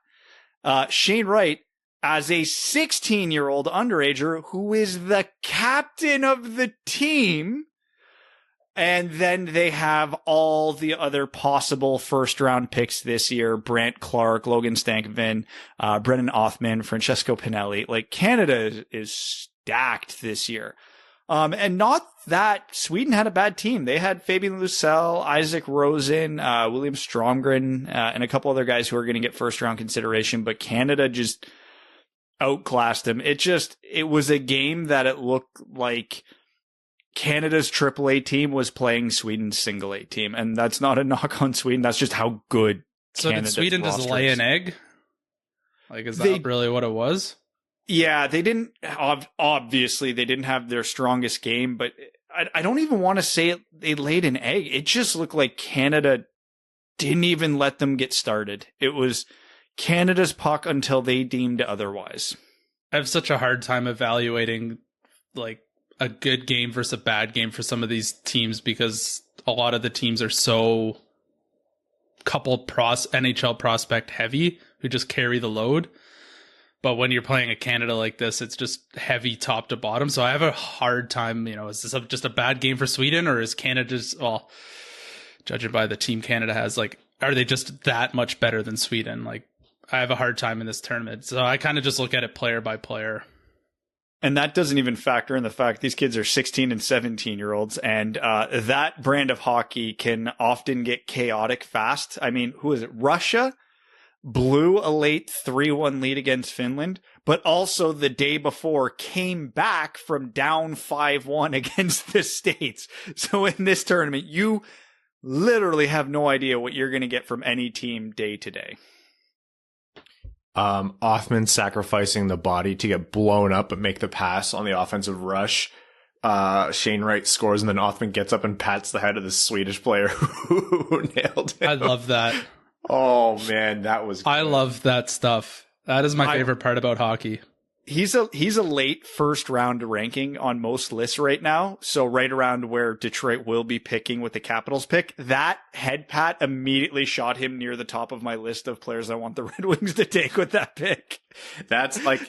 Shane Wright as a 16-year-old underager who is the captain of the team. And then they have all the other possible first-round picks this year. Brandt Clarke, Logan Stankoven, Brennan Othman, Francesco Pinelli. Like, Canada is stacked this year. And not that Sweden had a bad team. They had Fabian Lucelle, Isaac Rosen, William Stromgren, and a couple other guys who are going to get first round consideration, but Canada just outclassed them. It was a game that it looked like Canada's AAA team was playing Sweden's single A team. And that's not a knock on Sweden. That's just how good Canada's did Sweden just lay an egg? Like, is that really what it was? Yeah, they didn't, obviously they didn't have their strongest game, but I don't even want to say they laid an egg. It just looked like Canada didn't even let them get started. It was Canada's puck until they deemed otherwise. I have such a hard time evaluating like a good game versus a bad game for some of these teams because a lot of the teams are so NHL prospect heavy who just carry the load. But when you're playing a Canada like this, it's just heavy top to bottom. So I have a hard time, is this just a bad game for Sweden, or is Canada just, well, judging by the team Canada has, like, are they just that much better than Sweden? Like, I have a hard time in this tournament. So I kind of just look at it player by player. And that doesn't even factor in the fact these kids are 16 and 17-year-olds, and that brand of hockey can often get chaotic fast. I mean, who is it? Russia blew a late 3-1 lead against Finland, but also the day before came back from down 5-1 against the States. So in this tournament, you literally have no idea what you're going to get from any team day to day. Othman sacrificing the body to get blown up but make the pass on the offensive rush. Shane Wright scores, and then Othman gets up and pats the head of the Swedish player who nailed him. I love that. Oh man, that was good. I love that stuff. That is my favorite part about hockey. He's a late first round ranking on most lists right now. So right around where Detroit will be picking with the Capitals pick. That head pat immediately shot him near the top of my list of players I want the Red Wings to take with that pick. That's like,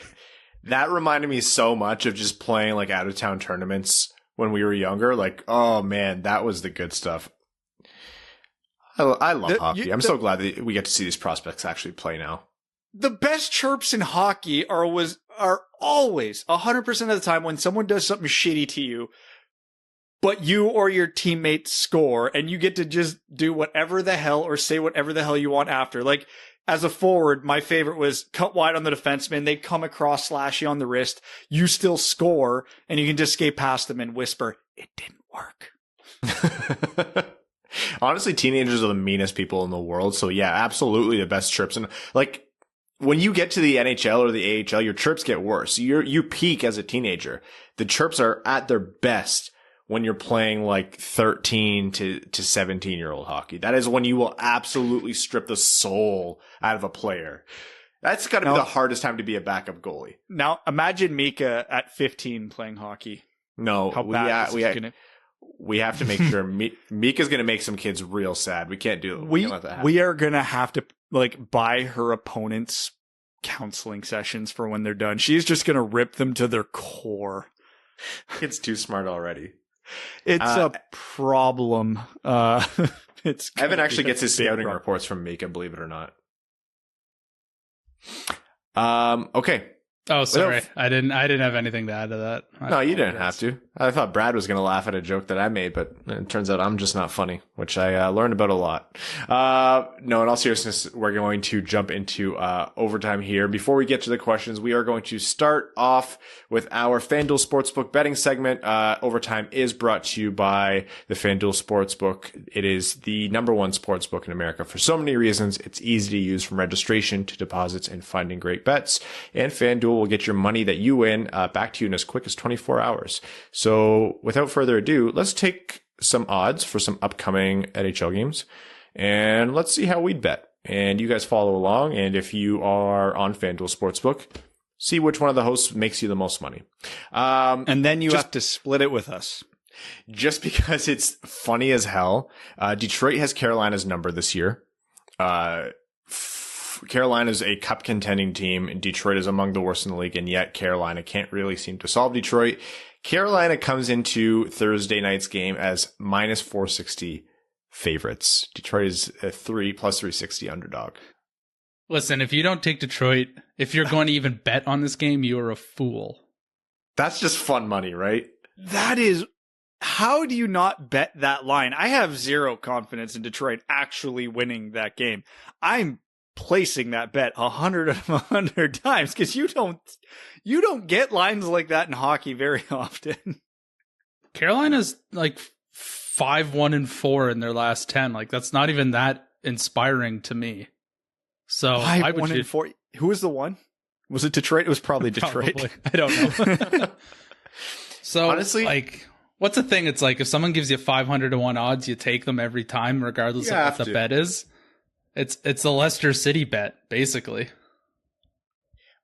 that reminded me so much of just playing like out of town tournaments when we were younger. Like, oh man, that was the good stuff. I love hockey. I'm so glad that we get to see these prospects actually play now. The best chirps in hockey are always 100% of the time when someone does something shitty to you, but you or your teammates score, and you get to just do whatever the hell or say whatever the hell you want after. Like, as a forward, my favorite was cut wide on the defenseman. They come across, slash you on the wrist. You still score, and you can just skate past them and whisper, "It didn't work." Honestly, teenagers are the meanest people in the world. So yeah, absolutely the best chirps. And like, when you get to the NHL or the AHL, your chirps get worse. You peak as a teenager. The chirps are at their best when you're playing like 13 to 17-year-old hockey. That is when you will absolutely strip the soul out of a player. That's got to be the hardest time to be a backup goalie. Now, imagine Mika at 15 playing hockey. No, we have to make sure Mika's going to make some kids real sad. We can't do it. We can't let that happen. We are going to have to buy her opponents counseling sessions for when they're done. She's just going to rip them to their core. It's too smart already. It's a problem. Evan actually gets his scouting reports from Mika, believe it or not. Okay. Oh, sorry. I didn't have anything to add to that. No, you didn't have to. I thought Brad was going to laugh at a joke that I made, but it turns out I'm just not funny, which I learned about a lot. No, in all seriousness, we're going to jump into overtime here. Before we get to the questions, we are going to start off with our FanDuel Sportsbook betting segment. Overtime is brought to you by the FanDuel Sportsbook. It is the #1 sportsbook in America for so many reasons. It's easy to use, from registration to deposits and finding great bets. And FanDuel will get your money that you win back to you in as quick as 24 hours. So without further ado, let's take some odds for some upcoming NHL games, and let's see how we'd bet. And you guys follow along, and if you are on FanDuel Sportsbook, see which one of the hosts makes you the most money. And then you have to split it with us. Just because it's funny as hell, Detroit has Carolina's number this year. Carolina is a cup contending team, and Detroit is among the worst in the league, and yet Carolina can't really seem to solve Detroit. Carolina comes into Thursday night's game as -460 favorites. Detroit is a plus 360 underdog. Listen, if you don't take Detroit, if you're going to even bet on this game, you are a fool. That's just fun money, right? That is. How do you not bet that line? I have zero confidence in Detroit actually winning that game. I'm placing that bet 100 of 100 times, because you don't get lines like that in hockey very often. Carolina's like 5-1-4 in their last 10. Like, that's not even that inspiring to me. So 5-1-4. Who was the one? Was it Detroit? It was probably Detroit. Probably. I don't know. So honestly, like, what's the thing? It's like if someone gives you 500 to 1 odds, you take them every time, regardless of what the bet is. It's a Leicester City bet, basically.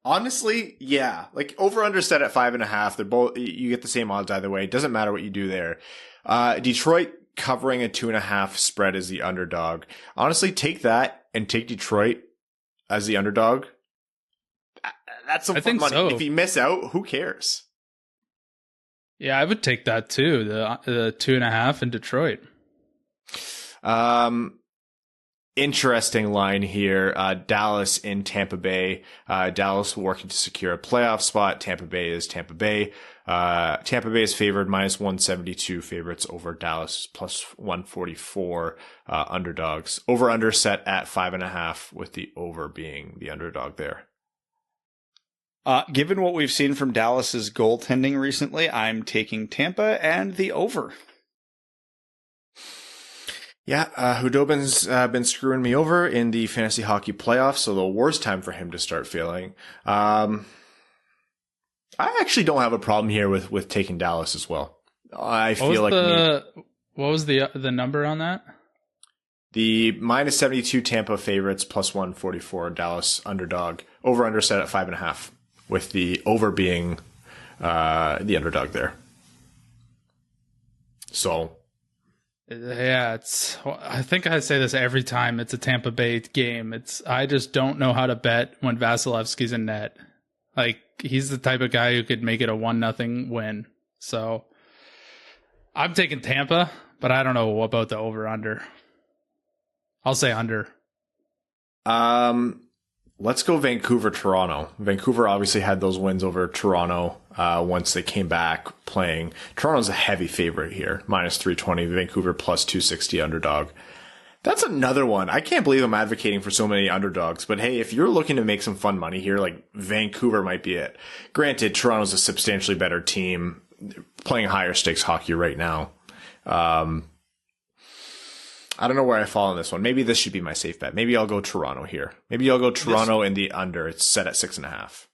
Honestly, yeah. Like over under set at 5.5. They're both, you get the same odds either way. It doesn't matter what you do there. Detroit covering a 2.5 spread as the underdog. Honestly, take that and take Detroit as the underdog. That's some fun money. So. If you miss out, who cares? Yeah, I would take that too. The 2.5 in Detroit. Interesting line here. Dallas in Tampa Bay. Dallas working to secure a playoff spot. Tampa Bay is Tampa Bay. Tampa Bay is favored -172 favorites over Dallas plus 144 underdogs. Over under set at 5.5 with the over being the underdog there. Given what we've seen from Dallas's goaltending recently, I'm taking Tampa and the over. Yeah, Hudobin's been screwing me over in the fantasy hockey playoffs, so the worst time for him to start failing. I actually don't have a problem here with taking Dallas as well. I feel like what was the number on that? The -72 Tampa favorites plus 144 Dallas underdog. Over under set at 5.5 with the over being the underdog there. So. Yeah, I think I say this every time it's a Tampa Bay game. I just don't know how to bet when Vasilevsky's in net. Like, he's the type of guy who could make it a 1-0 win. So I'm taking Tampa, but I don't know about the over-under. I'll say under. Let's go Vancouver-Toronto. Vancouver obviously had those wins over Toronto once they came back playing. Toronto's a heavy favorite here, -320. Vancouver plus 260 underdog. That's another one. I can't believe I'm advocating for so many underdogs, but hey, if you're looking to make some fun money here, like Vancouver might be it. Granted, Toronto's a substantially better team playing higher stakes hockey right now. I don't know where I fall on this one. Maybe this should be my safe bet. Maybe I'll go Toronto here. Maybe I'll go Toronto in the under. It's set at 6.5.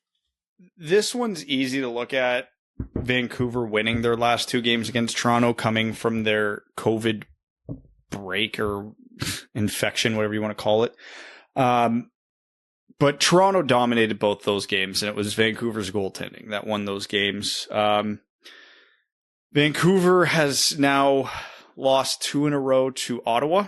This one's easy to look at. Vancouver winning their last 2 games against Toronto, coming from their COVID break or infection, whatever you want to call it. But Toronto dominated both those games, and it was Vancouver's goaltending that won those games. Vancouver has now lost 2 in a row to Ottawa.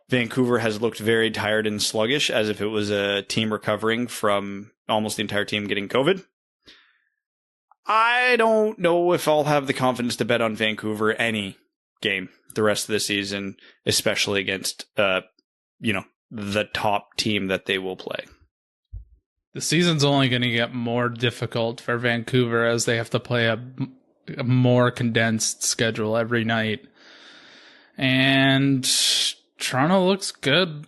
Vancouver has looked very tired and sluggish, as if it was a team recovering from almost the entire team getting COVID. I don't know if I'll have the confidence to bet on Vancouver any game the rest of the season, especially against, the top team that they will play. The season's only going to get more difficult for Vancouver as they have to play a more condensed schedule every night. And Toronto looks good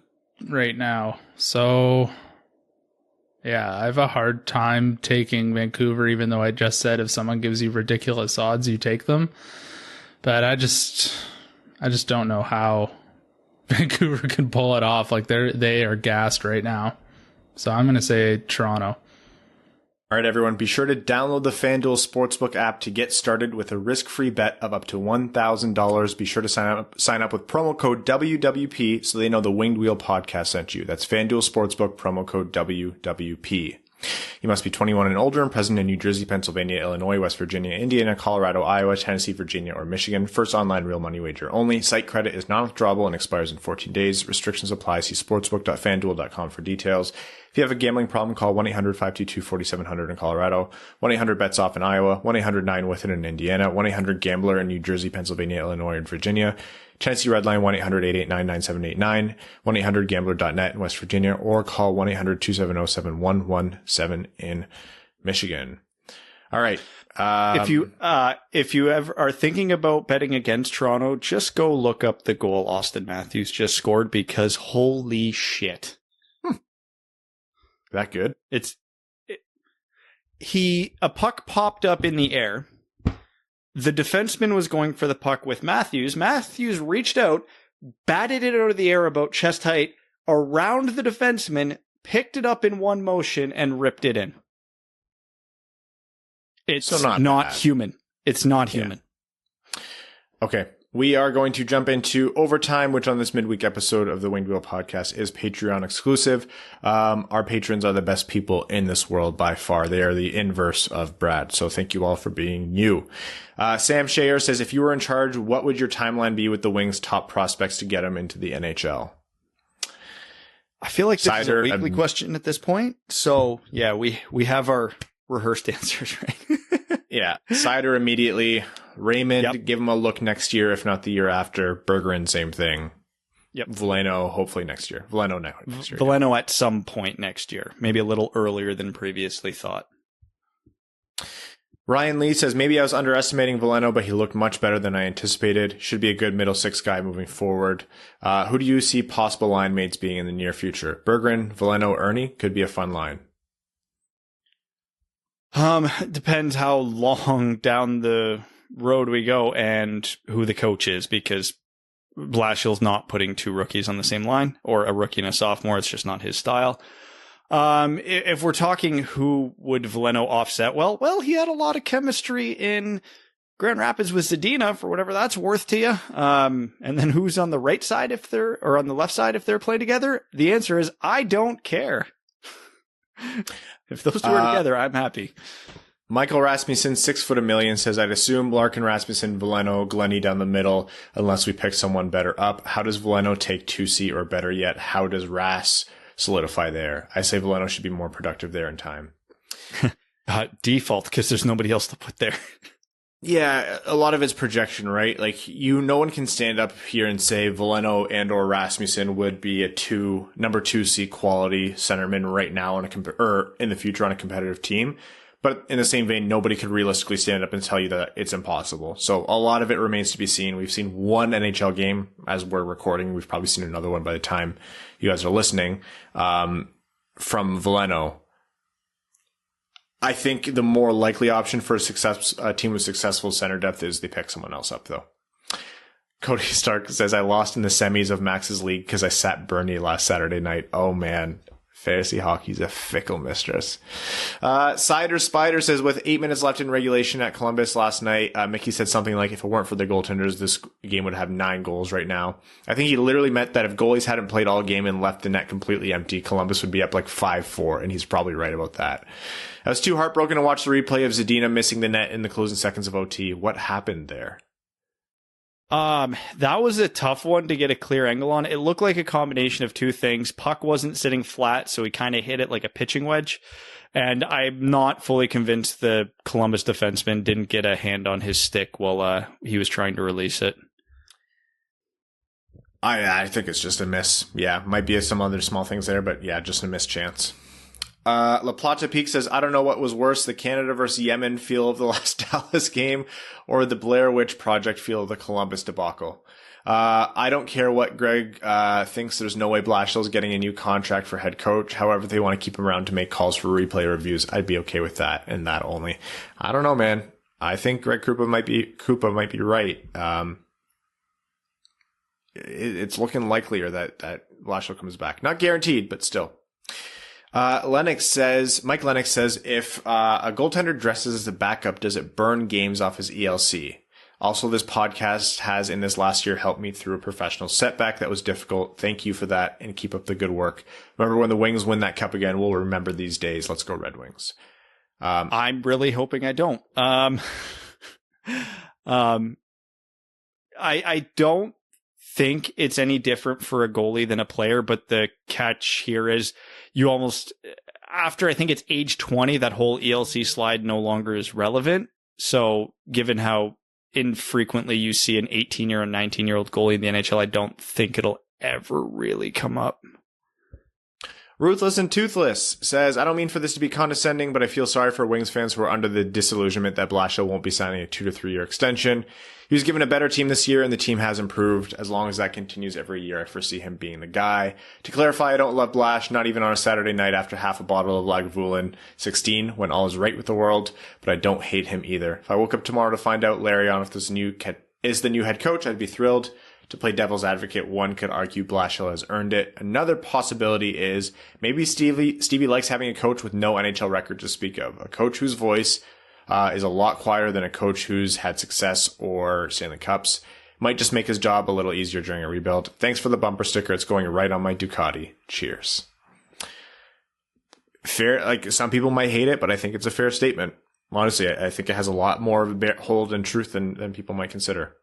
right now. So, yeah, I have a hard time taking Vancouver, even though I just said if someone gives you ridiculous odds, you take them. But I just don't know how Vancouver can pull it off. Like they are gassed right now. So I'm going to say Toronto. All right, everyone, be sure to download the Fanduel Sportsbook app to get started with a risk-free bet of up to $1,000. Be sure to sign up with promo code WWP so they know the Winged Wheel podcast sent you. That's Fanduel Sportsbook, promo code WWP. You must be 21 and older and present in New Jersey, Pennsylvania, Illinois, West Virginia, Indiana, Colorado, Iowa, Tennessee, Virginia, or Michigan. First online real money wager only. Site credit is non-withdrawable and expires in 14 days. Restrictions apply. See sportsbook.fanduel.com for details. If you have a gambling problem, call 1-800-522-4700 in Colorado, 1-800-BETS-OFF in Iowa, 1-800-9-WITH-IT in Indiana, 1-800-GAMBLER in New Jersey, Pennsylvania, Illinois, and Virginia. Tennessee Redline 1-800-889-9789, 1-800-GAMBLER.net in West Virginia, or call 1-800-270-7117 in Michigan. All right. If you ever are thinking about betting against Toronto, just go look up the goal Austin Matthews just scored, because holy shit. That good? A puck popped up in the air. The defenseman was going for the puck with Matthews. Matthews reached out, batted it out of the air about chest height around the defenseman, picked it up in one motion, and ripped it in. It's not human. It's not human. Okay. We are going to jump into overtime, which on this midweek episode of the Winged Wheel podcast is Patreon exclusive. Our patrons are the best people in this world by far. They are the inverse of Brad. So thank you all for being you. Sam Shayer says, if you were in charge, what would your timeline be with the Wings' top prospects to get them into the NHL? I feel like this Seider, is a weekly question at this point. So yeah, we have our rehearsed answers, right? Yeah. Seider immediately. Raymond, give him a look next year, if not the year after. Bergeron, same thing. Yep. Veleno, hopefully next year. Veleno next year. Veleno at some point next year. Maybe a little earlier than previously thought. Ryan Lee says, maybe I was underestimating Veleno, but he looked much better than I anticipated. Should be a good middle six guy moving forward. Who do you see possible line mates being in the near future? Bergeron, Veleno, Ernie? Could be a fun line. Depends how long down the road we go and who the coach is, because Blashill's not putting two rookies on the same line, or a rookie and a sophomore. It's just not his style. If we're talking who would Veleno offset, well, he had a lot of chemistry in Grand Rapids with Zadina, for whatever that's worth to you. And then who's on the right side or on the left side if they're playing together? The answer is, I don't care. If those two are together, I'm happy. Michael Rasmussen, 6'1", says, I'd assume Larkin, Rasmussen, Veleno, Glennie down the middle, unless we pick someone better up. How does Veleno take 2C or better yet? How does Ras solidify there? I say Veleno should be more productive there in time. Default, because there's nobody else to put there. Yeah, a lot of it's projection, right? Like, no one can stand up here and say Veleno and or Rasmussen would be a number 2C quality centerman right now or in the future on a competitive team. But in the same vein, nobody could realistically stand up and tell you that it's impossible. So a lot of it remains to be seen. We've seen one NHL game as we're recording. We've probably seen another one by the time you guys are listening, from Veleno. I think the more likely option for a team with successful center depth is they pick someone else up, though. Cody Stark says, I lost in the semis of Max's league because I sat Bernie last Saturday night. Oh, man. Fantasy hockey's a fickle mistress. Seider Spider says, with 8 minutes left in regulation at Columbus last night, Mickey said something like, if it weren't for the goaltenders, this game would have 9 goals right now. I think he literally meant that if goalies hadn't played all game and left the net completely empty, Columbus would be up like 5-4, and he's probably right about that. I was too heartbroken to watch the replay of Zadina missing the net in the closing seconds of OT. What happened there? That was a tough one to get a clear angle on. It looked like a combination of two things. Puck wasn't sitting flat, so he kind of hit it like a pitching wedge. And I'm not fully convinced the Columbus defenseman didn't get a hand on his stick while he was trying to release it. I think it's just a miss. Yeah, might be some other small things there, but yeah, just a missed chance. La Plata Peak says, I don't know what was worse, the Canada versus Yemen feel of the last Dallas game or the Blair Witch Project feel of the Columbus debacle. I don't care what Greg thinks. There's no way Blashill's getting a new contract for head coach. However, they want to keep him around to make calls for replay reviews. I'd be okay with that and that only. I don't know, man. I think Greg Krupa might be right. It's looking likelier that Blashill comes back. Not guaranteed, but still. Mike Lennox says, if a goaltender dresses as a backup, does it burn games off his ELC? Also, this podcast has in this last year helped me through a professional setback that was difficult. Thank you for that and keep up the good work. Remember when the Wings win that cup again, we'll remember these days. Let's go Red Wings. I'm really hoping I don't. I don't think it's any different for a goalie than a player, but the catch here is you almost, after I think it's age 20, that whole ELC slide no longer is relevant. So given how infrequently you see an 18-year or 19-year-old goalie in the NHL, I don't think it'll ever really come up. Ruthless and Toothless says, I don't mean for this to be condescending, but I feel sorry for Wings fans who are under the disillusionment that Blashill won't be signing a 2 to 3 year extension. He was given a better team this year, and the team has improved. As long as that continues every year, I foresee him being the guy. To clarify, I don't love Blash, not even on a Saturday night after half a bottle of Lagavulin 16, when all is right with the world, but I don't hate him either. If I woke up tomorrow to find out Larry on if this is the new head coach, I'd be thrilled. To play devil's advocate, one could argue Blashill has earned it. Another possibility is maybe Stevie likes having a coach with no NHL record to speak of. A coach whose voice is a lot quieter than a coach who's had success or Stanley Cups. Might just make his job a little easier during a rebuild. Thanks for the bumper sticker. It's going right on my Ducati. Cheers. Fair, like some people might hate it, but I think it's a fair statement. Honestly, I think it has a lot more of a hold and truth than people might consider.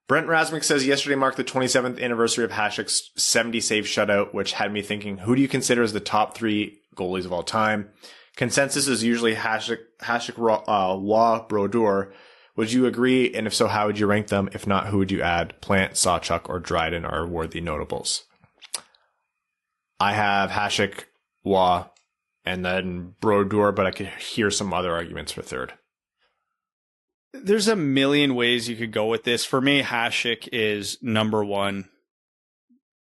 Brent Rasmussen says, yesterday marked the 27th anniversary of Hasek's 70-save shutout, which had me thinking, who do you consider as the top 3 goalies of all time? Consensus is usually Hasek, Waugh, Brodeur. Would you agree? And if so, how would you rank them? If not, who would you add? Plant, Sawchuk, or Dryden are worthy notables. I have Hasek, Waugh, and then Brodeur, but I could hear some other arguments for third. There's a million ways you could go with this. For me, Hasek is number 1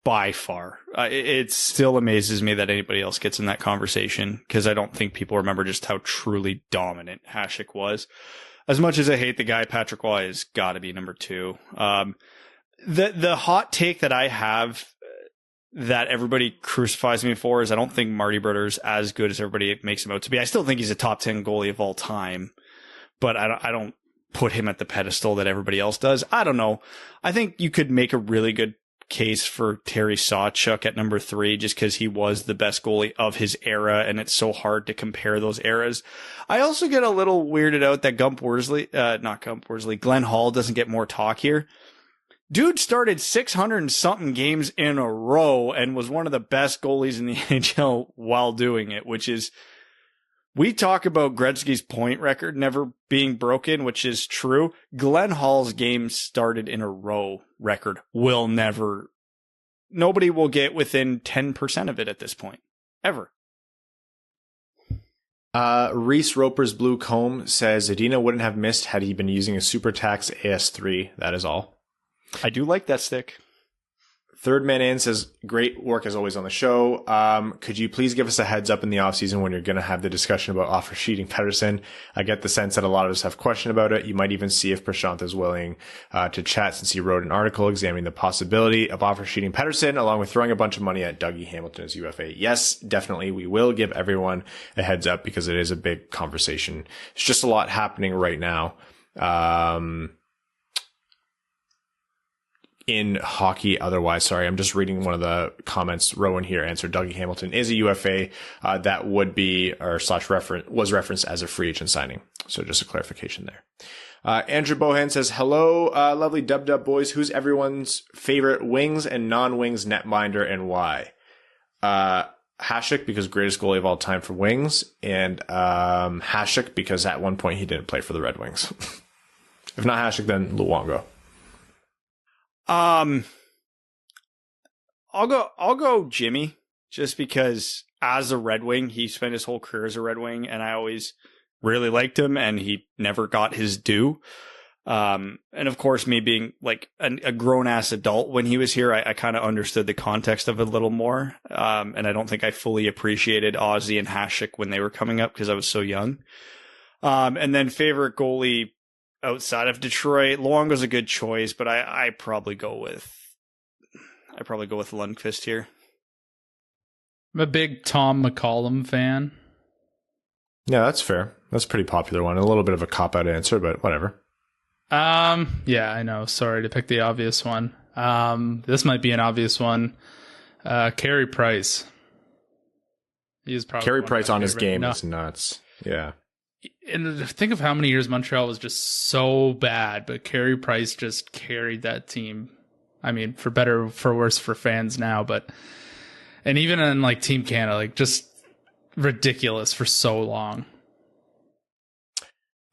by far. It still amazes me that anybody else gets in that conversation because I don't think people remember just how truly dominant Hasek was. As much as I hate the guy, Patrick Waugh has got to be number 2. The hot take that I have that everybody crucifies me for is I don't think Marty Brodeur is as good as everybody makes him out to be. I still think he's a top 10 goalie of all time, but I don't put him at the pedestal that everybody else does. I don't know. I think you could make a really good case for Terry Sawchuk at number 3 just because he was the best goalie of his era, and it's so hard to compare those eras. I also get a little weirded out that Glenn Hall doesn't get more talk here. Dude started 600 and something games in a row and was one of the best goalies in the NHL while doing it, which is, we talk about Gretzky's point record never being broken, which is true. Glenn Hall's games started in a row record nobody will get within 10% of it at this point, ever. Reese Roper's Blue Comb says Zadina wouldn't have missed had he been using a Super Tax AS3. That is all. I do like that stick. Third Man In says, great work as always on the show. Could you please give us a heads up in the offseason when you're going to have the discussion about offer sheeting Pettersson? I get the sense that a lot of us have question about it. You might even see if Prashant is willing to chat since he wrote an article examining the possibility of offer sheeting Pettersson along with throwing a bunch of money at Dougie Hamilton as UFA. Yes, definitely. We will give everyone a heads up because it is a big conversation. It's just a lot happening right now. In hockey otherwise. Sorry, I'm just reading one of the comments. Rowan here answered Dougie Hamilton is a UFA that would be was referenced as a free agent signing. So just a clarification there. Andrew Bohan says, hello, lovely Dub boys. Who's everyone's favorite wings and non-wings netminder and why? Hasek, because greatest goalie of all time for wings, and Hasek because at one point he didn't play for the Red Wings. If not Hasek, then Luongo. I'll go Jimmy, just because as a Red Wing, he spent his whole career as a Red Wing, and I always really liked him, and he never got his due. And of course, me being like a grown ass adult when he was here, I kind of understood the context of it a little more. And I don't think I fully appreciated Ozzy and Hasek when they were coming up because I was so young. And then favorite goalie outside of Detroit, Luongo's a good choice, but I probably go with Lundqvist here. I'm a big Tom McCollum fan. Yeah, that's fair. That's a pretty popular one. A little bit of a cop-out answer, but whatever. Yeah, I know. Sorry to pick the obvious one. This might be an obvious one. Carey Price. He's probably Carey Price on his game is nuts. Yeah. And think of how many years Montreal was just so bad, but Carey Price just carried that team. I mean, for better, for worse, for fans now, and even in like Team Canada, like just ridiculous for so long.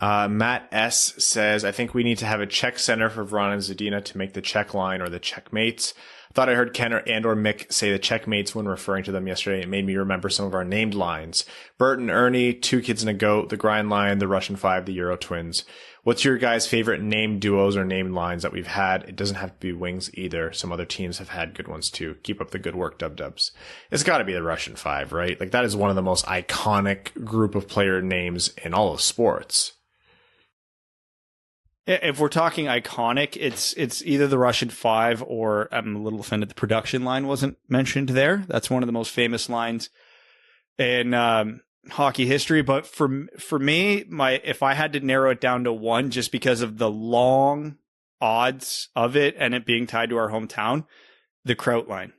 Matt S says, I think we need to have a Czech center for Vrana and Zadina to make the Czech line or the checkmates. Thought I heard Ken or Mick say the checkmates when referring to them yesterday. It made me remember some of our named lines. Bert and Ernie, Two Kids and a Goat, the Grind Line, the Russian Five, the Euro Twins. What's your guys' favorite named duos or named lines that we've had? It doesn't have to be Wings either. Some other teams have had good ones too. Keep up the good work, Dubs. It's got to be the Russian Five, right? Like that is one of the most iconic group of player names in all of sports. If we're talking iconic, it's either the Russian Five or I'm a little offended the production line wasn't mentioned there. That's one of the most famous lines in hockey history. But for me, if I had to narrow it down to one, just because of the long odds of it and it being tied to our hometown, the Kraut line.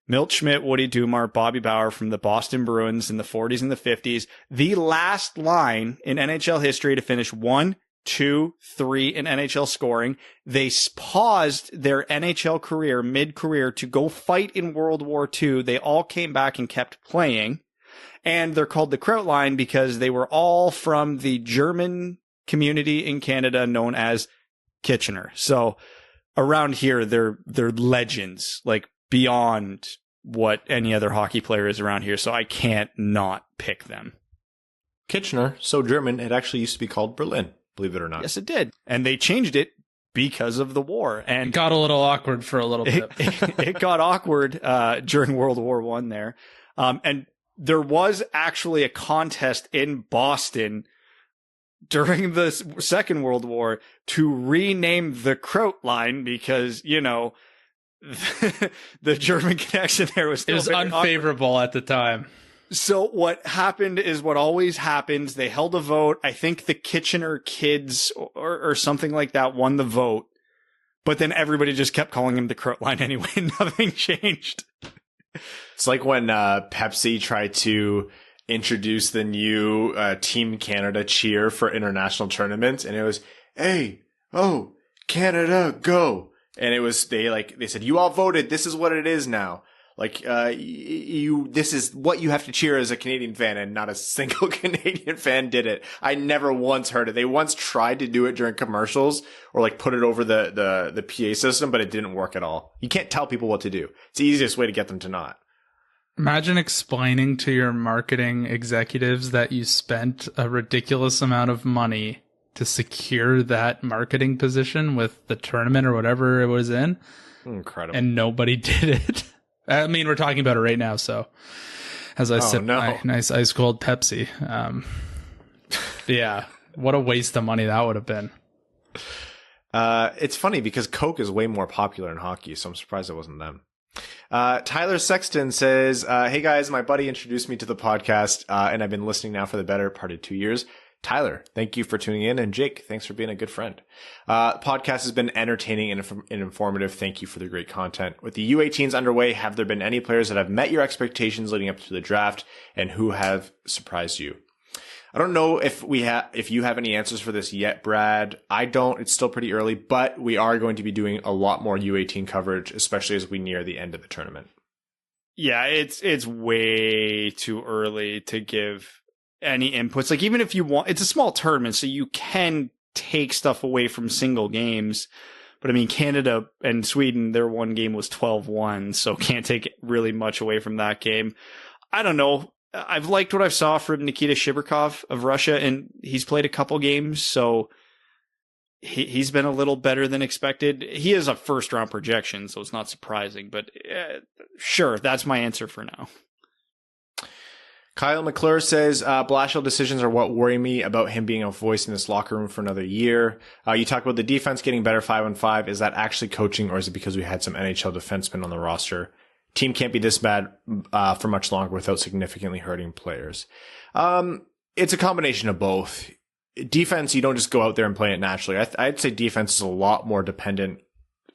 Milt Schmidt, Woody Dumar, Bobby Bauer from the Boston Bruins in the 40s and the 50s. The last line in NHL history to finish 1, 2, 3 in NHL scoring. They paused their NHL career mid-career to go fight in World War II. They all came back and kept playing. And they're called the Kraut line because they were all from the German community in Canada known as Kitchener. So around here, they're legends, like beyond what any other hockey player is around here. So I can't not pick them. Kitchener, so German, it actually used to be called Berlin, believe it or not. Yes, it did. And they changed it because of the war. And It got a little awkward for a little bit. It got awkward during World War I there. And there was actually a contest in Boston during the Second World War to rename the Kraut line because, you know, the German connection there was still it was unfavorable at the time. So what happened is what always happens. They held a vote. I think the Kitchener kids or something like that won the vote. But then everybody just kept calling him the Kraut line anyway. Nothing changed. It's like when Pepsi tried to introduce the new Team Canada cheer for international tournaments, and it was, "Hey, oh, Canada, go!" And it was they said, "You all voted. This is what it is now. Like this is what you have to cheer as a Canadian fan," and not a single Canadian fan did it. I never once heard it. They once tried to do it during commercials or like put it over the PA system, but it didn't work at all. You can't tell people what to do. It's the easiest way to get them to not. Imagine explaining to your marketing executives that you spent a ridiculous amount of money to secure that marketing position with the tournament or whatever it was in. Incredible. And nobody did it. I mean, we're talking about it right now, so as I sip my nice ice cold Pepsi. Yeah, what a waste of money that would have been. It's funny because Coke is way more popular in hockey, so I'm surprised it wasn't them. Tyler Sexton says, "Hey guys, my buddy introduced me to the podcast, and I've been listening now for the better part of 2 years. Tyler, thank you for tuning in. And Jake, thanks for being a good friend. The podcast has been entertaining and informative. Thank you for the great content. With the U18s underway, have there been any players that have met your expectations leading up to the draft, and who have surprised you?" I don't know if you have any answers for this yet, Brad. I don't. It's still pretty early, but we are going to be doing a lot more U18 coverage, especially as we near the end of the tournament. Yeah, it's way too early to give any inputs. Like, even if you want, it's a small tournament, so you can take stuff away from single games. But I mean, Canada and Sweden, their one game was 12-1, so can't take really much away from that game. I don't know. I've liked what I saw from Nikita Shiberkov of Russia, and he's played a couple games, so he's been a little better than expected. He is a first-round projection, so it's not surprising, but sure, that's my answer for now. Kyle McClure says, Blashill decisions are what worry me about him being a voice in this locker room for another year. You talk about the defense getting better 5-on-5. Is that actually coaching, or is it because we had some NHL defensemen on the roster? Team can't be this bad for much longer without significantly hurting players. It's a combination of both. Defense, you don't just go out there and play it naturally. I'd say defense is a lot more dependent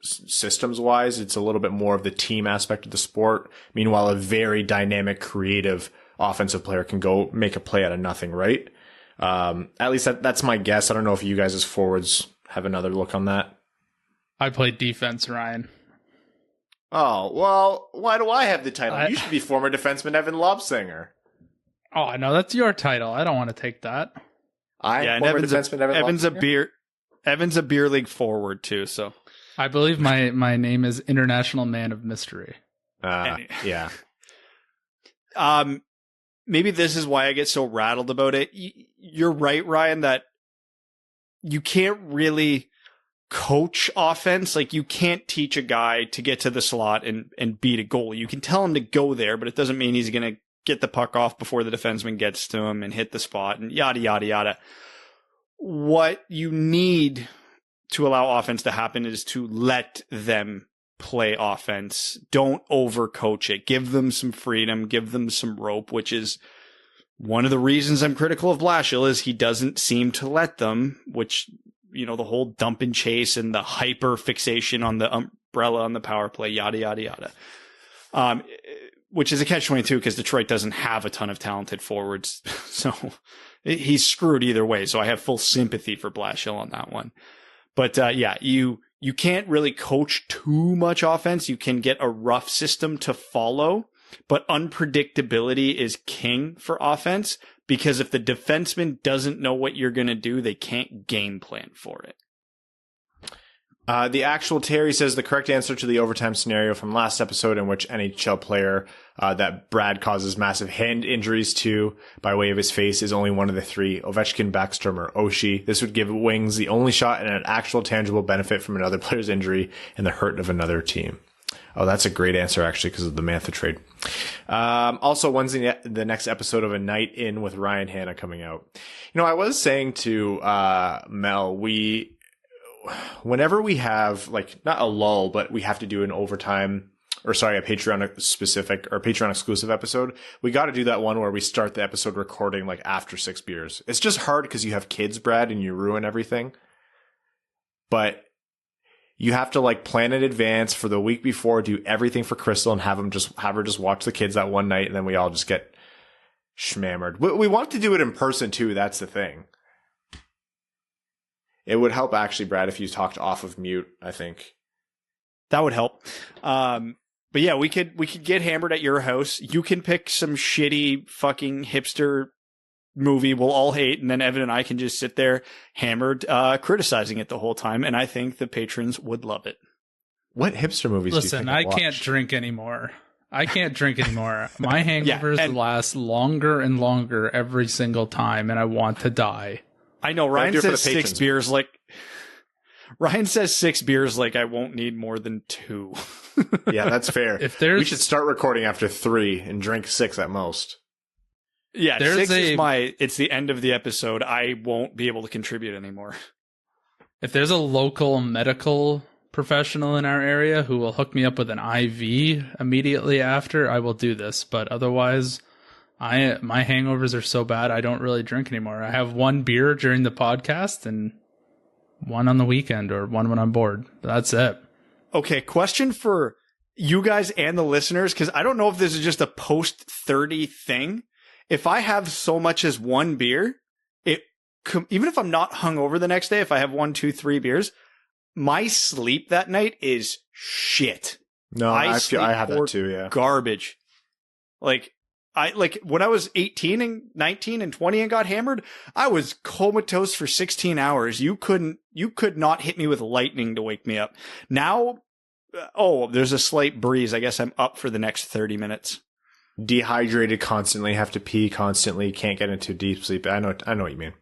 systems-wise. It's a little bit more of the team aspect of the sport. Meanwhile, a very dynamic, creative offensive player can go make a play out of nothing, right? At least that's my guess. I don't know if you guys as forwards have another look on that. I played defense, Ryan. Oh, well, why do I have the title? You should be former defenseman Evan Lobsinger. Oh, I know. That's your title. I don't want to take that. Evan's a beer league forward, too, so. I believe my name is International Man of Mystery. Yeah. Maybe this is why I get so rattled about it. You're right, Ryan, that you can't really coach offense. Like, you can't teach a guy to get to the slot and beat a goal. You can tell him to go there, but it doesn't mean he's going to get the puck off before the defenseman gets to him and hit the spot and yada, yada, yada. What you need to allow offense to happen is to let them play offense. Don't overcoach it. Give them some freedom. Give them some rope, which is one of the reasons I'm critical of Blashill, is he doesn't seem to let them, which the whole dump and chase and the hyper fixation on the umbrella on the power play, yada, yada, yada. Which is a catch-22 because Detroit doesn't have a ton of talented forwards. So he's screwed either way. So I have full sympathy for Blashill on that one. But you can't really coach too much offense. You can get a rough system to follow, but unpredictability is king for offense, because if the defenseman doesn't know what you're going to do, they can't game plan for it. The actual Terry says the correct answer to the overtime scenario from last episode, in which NHL player that Brad causes massive hand injuries to by way of his face, is only one of the three: Ovechkin, Backstrom, or Oshie. This would give Wings the only shot at an actual tangible benefit from another player's injury and the hurt of another team. Oh, that's a great answer, actually, because of the Mantha trade. Also, when's the next episode of A Night In with Ryan Hanna coming out? I was saying to Mel, whenever we have, not a lull, but we have to do an overtime, a Patreon specific or Patreon exclusive episode, we got to do that one where we start the episode recording after 6 beers. It's just hard because you have kids, Brad, and you ruin everything. But you have to plan in advance for the week before, do everything for Crystal, and have her just watch the kids that one night, and then we all just get schmammered. We want to do it in person too. That's the thing. It would help, actually, Brad, if you talked off of mute, I think. That would help. But yeah, we could get hammered at your house. You can pick some shitty fucking hipster movie we'll all hate, and then Evan and I can just sit there hammered, criticizing it the whole time, and I think the patrons would love it. What hipster movies do you think I can't drink anymore. My hangovers last longer and longer every single time, and I want to die. I know Ryan says 6 beers Ryan says 6 beers like I won't need more than 2. Yeah, that's fair. We should start recording after 3 and drink 6 at most. Yeah, 6 is it's the end of the episode. I won't be able to contribute anymore. If there's a local medical professional in our area who will hook me up with an IV immediately after, I will do this. But otherwise, my hangovers are so bad, I don't really drink anymore. I have 1 beer during the podcast and 1 on the weekend, or 1 when I'm bored. That's it. Okay, question for you guys and the listeners, because I don't know if this is just a post-30 thing. If I have so much as 1 beer, even if I'm not hungover the next day, if I have 1, 2, 3 beers, my sleep that night is shit. No, I have that too, yeah. Garbage. When I was 18 and 19 and 20 and got hammered, I was comatose for 16 hours. You could not hit me with lightning to wake me up. Now, there's a slight breeze. I guess I'm up for the next 30 minutes. Dehydrated constantly, have to pee constantly, can't get into deep sleep. I know what you mean.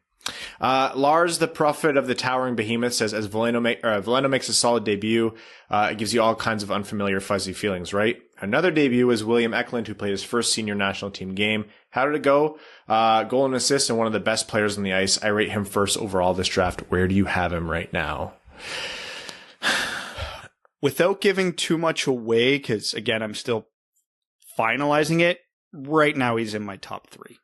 Lars, the prophet of the towering behemoth, says as Veleno makes a solid debut, it gives you all kinds of unfamiliar fuzzy feelings, right? Another debut was William Eklund, who played his first senior national team game. How did it go? Goal and assist, and one of the best players on the ice. I rate him first overall this draft. Where do you have him right now? Without giving too much away, because again, I'm still finalizing it, right now he's in my top 3.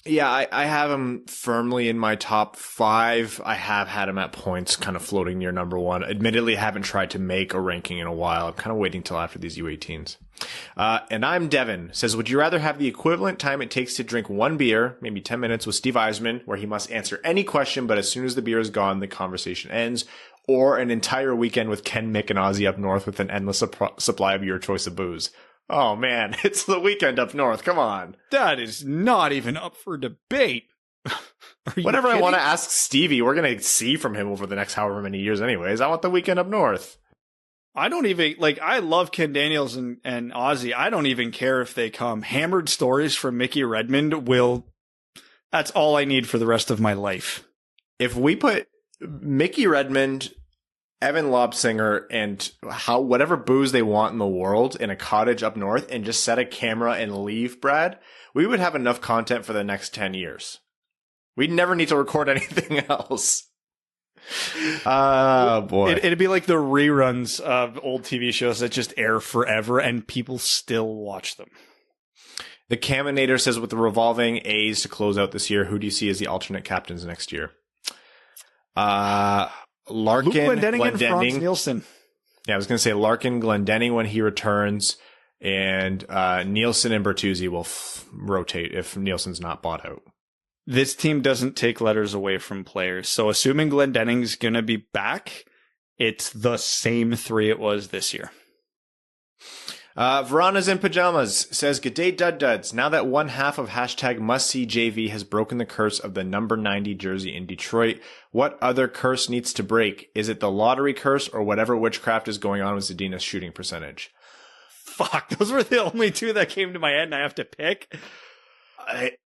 Yeah, I have him firmly in my top 5. I have had him at points kind of floating near number 1. Admittedly, I haven't tried to make a ranking in a while. I'm kind of waiting till after these U18s. And I'm Devin, says, would you rather have the equivalent time it takes to drink 1 beer, maybe 10 minutes, with Steve Eisman, where he must answer any question, but as soon as the beer is gone, the conversation ends, or an entire weekend with Ken, Mick, and Ozzy up north with an endless supply of your choice of booze? Oh, man, it's the weekend up north. Come on. That is not even up for debate. Whenever I want to ask Stevie, we're going to see from him over the next however many years anyways. I want the weekend up north. I don't even, I love Ken Daniels and Ozzy. I don't even care if they come. Hammered stories from Mickey Redmond that's all I need for the rest of my life. If we put Mickey Redmond, Evan Lobsinger, and whatever booze they want in the world in a cottage up north and just set a camera and leave, Brad, we would have enough content for the next 10 years. We'd never need to record anything else. Oh, boy. It'd be like the reruns of old TV shows that just air forever and people still watch them. The Caminator says, with the revolving A's to close out this year, who do you see as the alternate captains next year? Larkin, Luke Glendening and Franz Glendening. Nielsen. Yeah, I was going to say Larkin, Glendening when he returns, and Nielsen and Bertuzzi will rotate if Nielsen's not bought out. This team doesn't take letters away from players. So assuming Glendening's going to be back, it's the same three it was this year. Verana's in Pajamas says, "Good day, Dud Duds. Now that one half of #MustSeeJV has broken the curse of the number 90 jersey in Detroit, what other curse needs to break? Is it the lottery curse or whatever witchcraft is going on with Zadina's shooting percentage?" Fuck, those were the only two that came to my head and I have to pick.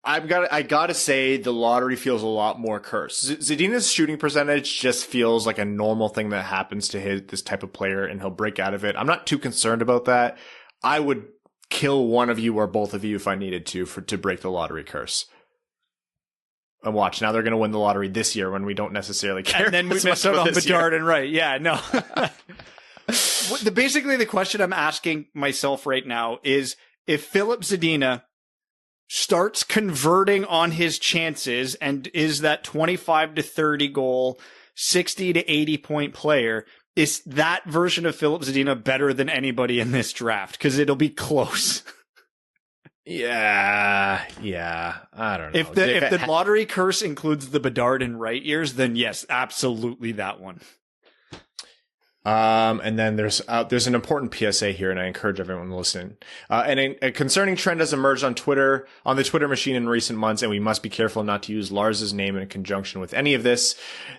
I gotta say the lottery feels a lot more cursed. Zadina's shooting percentage just feels like a normal thing that happens to this type of player, and he'll break out of it. I'm not too concerned about that. I would kill one of you or both of you if I needed to break the lottery curse. And watch, now they're going to win the lottery this year when we don't necessarily care. And then we miss out on Bedard and Wright. Yeah, no. Basically, the question I'm asking myself right now is if Filip Zadina starts converting on his chances and is that 25 to 30 goal, 60 to 80 point player, is that version of Filip Zadina better than anybody in this draft? Because it'll be close. Yeah, I don't know. If the lottery curse includes the Bedard and Wright years, then yes, absolutely that one. And then there's an important PSA here, and I encourage everyone to listen. And a concerning trend has emerged on the Twitter machine in recent months, and we must be careful not to use Lars's name in conjunction with any of this.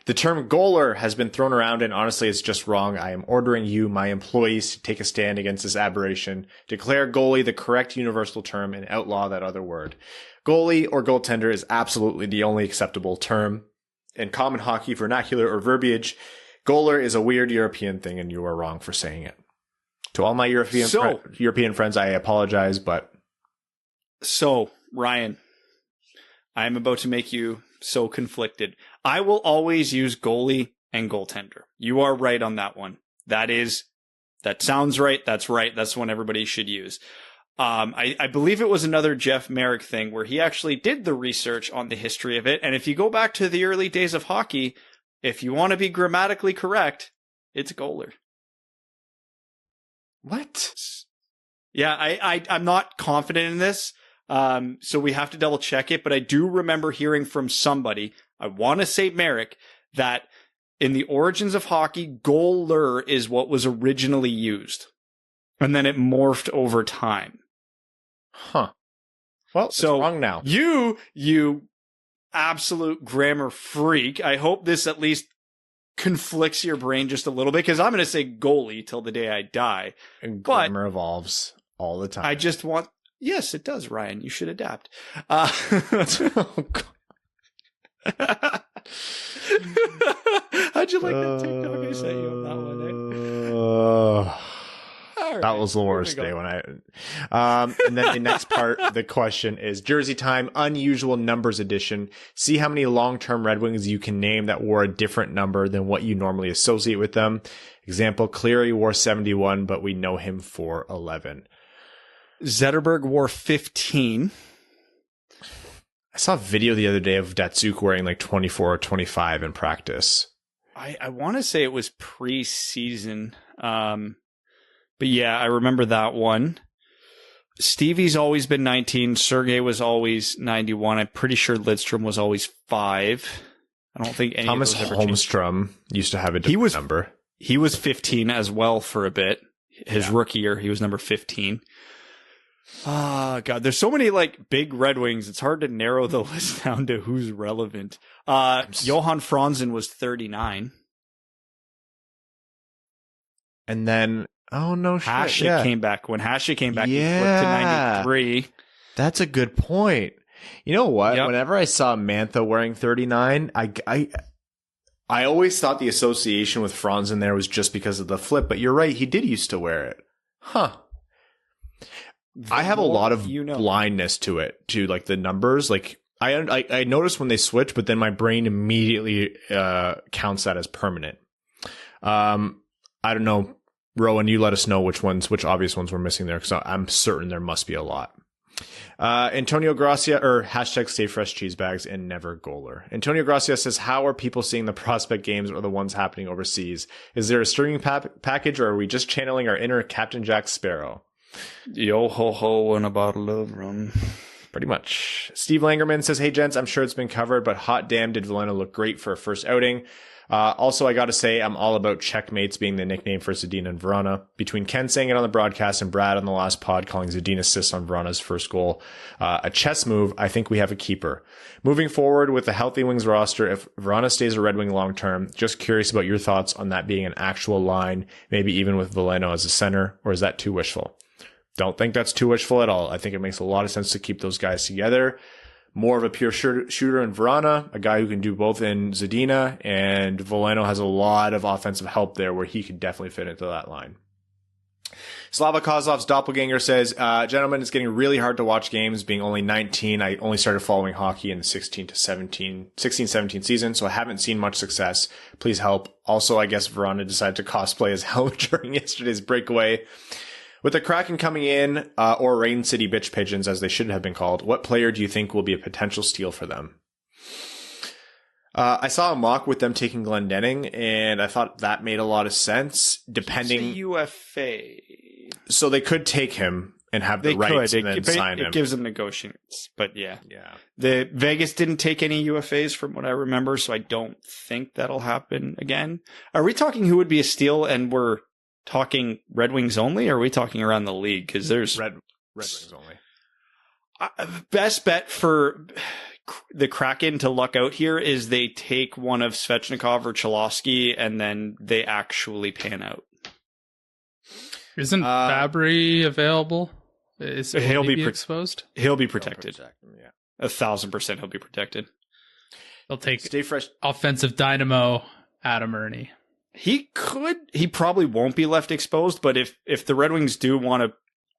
The term goaler has been thrown around, and honestly, it's just wrong. I am ordering you, my employees, to take a stand against this aberration. Declare goalie the correct universal term and outlaw that other word. Goalie or goaltender is absolutely the only acceptable term. In common hockey vernacular or verbiage, goaler is a weird European thing, and you are wrong for saying it. To all my European friends, I apologize, but... So, Ryan, I am about to make you so conflicted. I will always use goalie and goaltender. You are right on that one. That sounds right. That's right. That's one everybody should use. I believe it was another Jeff Merrick thing where he actually did the research on the history of it. And if you go back to the early days of hockey, if you want to be grammatically correct, it's goaler. What? Yeah, I'm not confident in this, so we have to double check it. But I do remember hearing from somebody, I want to say Merrick, that in the origins of hockey, goaler is what was originally used. And then it morphed over time. Huh. Well, so it's wrong now. You absolute grammar freak. I hope this at least conflicts your brain just a little bit, because I'm going to say goalie till the day I die. And grammar evolves all the time. I just want... Yes, it does, Ryan. You should adapt. Oh, How'd you like that TikTok I sent you on that one, eh? Right, that was the worst day when and then the next part of the question is Jersey Time, unusual numbers edition. See how many long-term Red Wings you can name that wore a different number than what you normally associate with them. Example, Cleary wore 71, but we know him for 11. Zetterberg wore 15. I saw a video the other day of Datsuk wearing like 24 or 25 in practice. I want to say it was preseason. But yeah, I remember that one. Stevie's always been 19. Sergei was always 91. I'm pretty sure Lidstrom was always 5. I don't think any Thomas of those ever changed. Holmstrom used to have a different number. He was 15 as well for a bit. His rookie year, he was number 15. Ah, God, there's so many like big Red Wings. It's hard to narrow the list down to who's relevant. Johan Franzen was 39. And then... Oh, no shit. Hasek came back. When Hasek came back, he flipped to 93. That's a good point. You know what? Yep. Whenever I saw Mantha wearing 39, I always thought the association with Franzen there was just because of the flip, but you're right. He did used to wear it. Huh. I have a lot of blindness to it, to like the numbers. Like I notice when they switch, but then my brain immediately counts that as permanent. I don't know. Rowan, you let us know which obvious ones we're missing there, because I'm certain there must be a lot. Antonio Gracia, or hashtag Stay Fresh Cheese Bags and never goaler. Antonio Gracia says, how are people seeing the prospect games or the ones happening overseas? Is there a streaming package, or are we just channeling our inner Captain Jack Sparrow? Yo ho ho and a bottle of rum. Pretty much. Steve Langerman says, hey gents, I'm sure it's been covered, but hot damn did Veleno look great for a first outing. Also, I gotta say, I'm all about checkmates being the nickname for Zadina and Vrana. Between Ken saying it on the broadcast and Brad on the last pod calling Zadina assist on Vrana's first goal a chess move, I think we have a keeper. Moving forward with the Healthy Wings roster, if Vrana stays a Red Wing long term, just curious about your thoughts on that being an actual line, maybe even with Veleno as a center, or is that too wishful? Don't think that's too wishful at all. I think it makes a lot of sense to keep those guys together. More of a pure shooter in Vrana, a guy who can do both in Zadina, and Veleno has a lot of offensive help there where he could definitely fit into that line. Slava Kozlov's doppelganger says, gentlemen, it's getting really hard to watch games. Being only 19, I only started following hockey in the 16-17 season, so I haven't seen much success. Please help. Also, I guess Vrana decided to cosplay as hell during yesterday's breakaway. With the Kraken coming in, or Rain City Bitch Pigeons, as they should have been called, what player do you think will be a potential steal for them? I saw a mock with them taking Glendening, and I thought that made a lot of sense, depending... He's a UFA. So they could take him and have the rights and then sign him. It gives them negotiations, but yeah. Yeah. The Vegas didn't take any UFAs from what I remember, so I don't think that'll happen again. Are we talking who would be a steal, and we're talking Red Wings only, or are we talking around the league? Because there's Red Wings only. Best bet for the Kraken to luck out here is they take one of Svechnikov or Cholowski, and then they actually pan out. Isn't Fabry available? He'll be exposed. He'll be protected. Yeah, 1,000% he'll be protected. They'll take Stay fresh. Offensive dynamo Adam Ernie. He probably won't be left exposed, but if the Red Wings do want to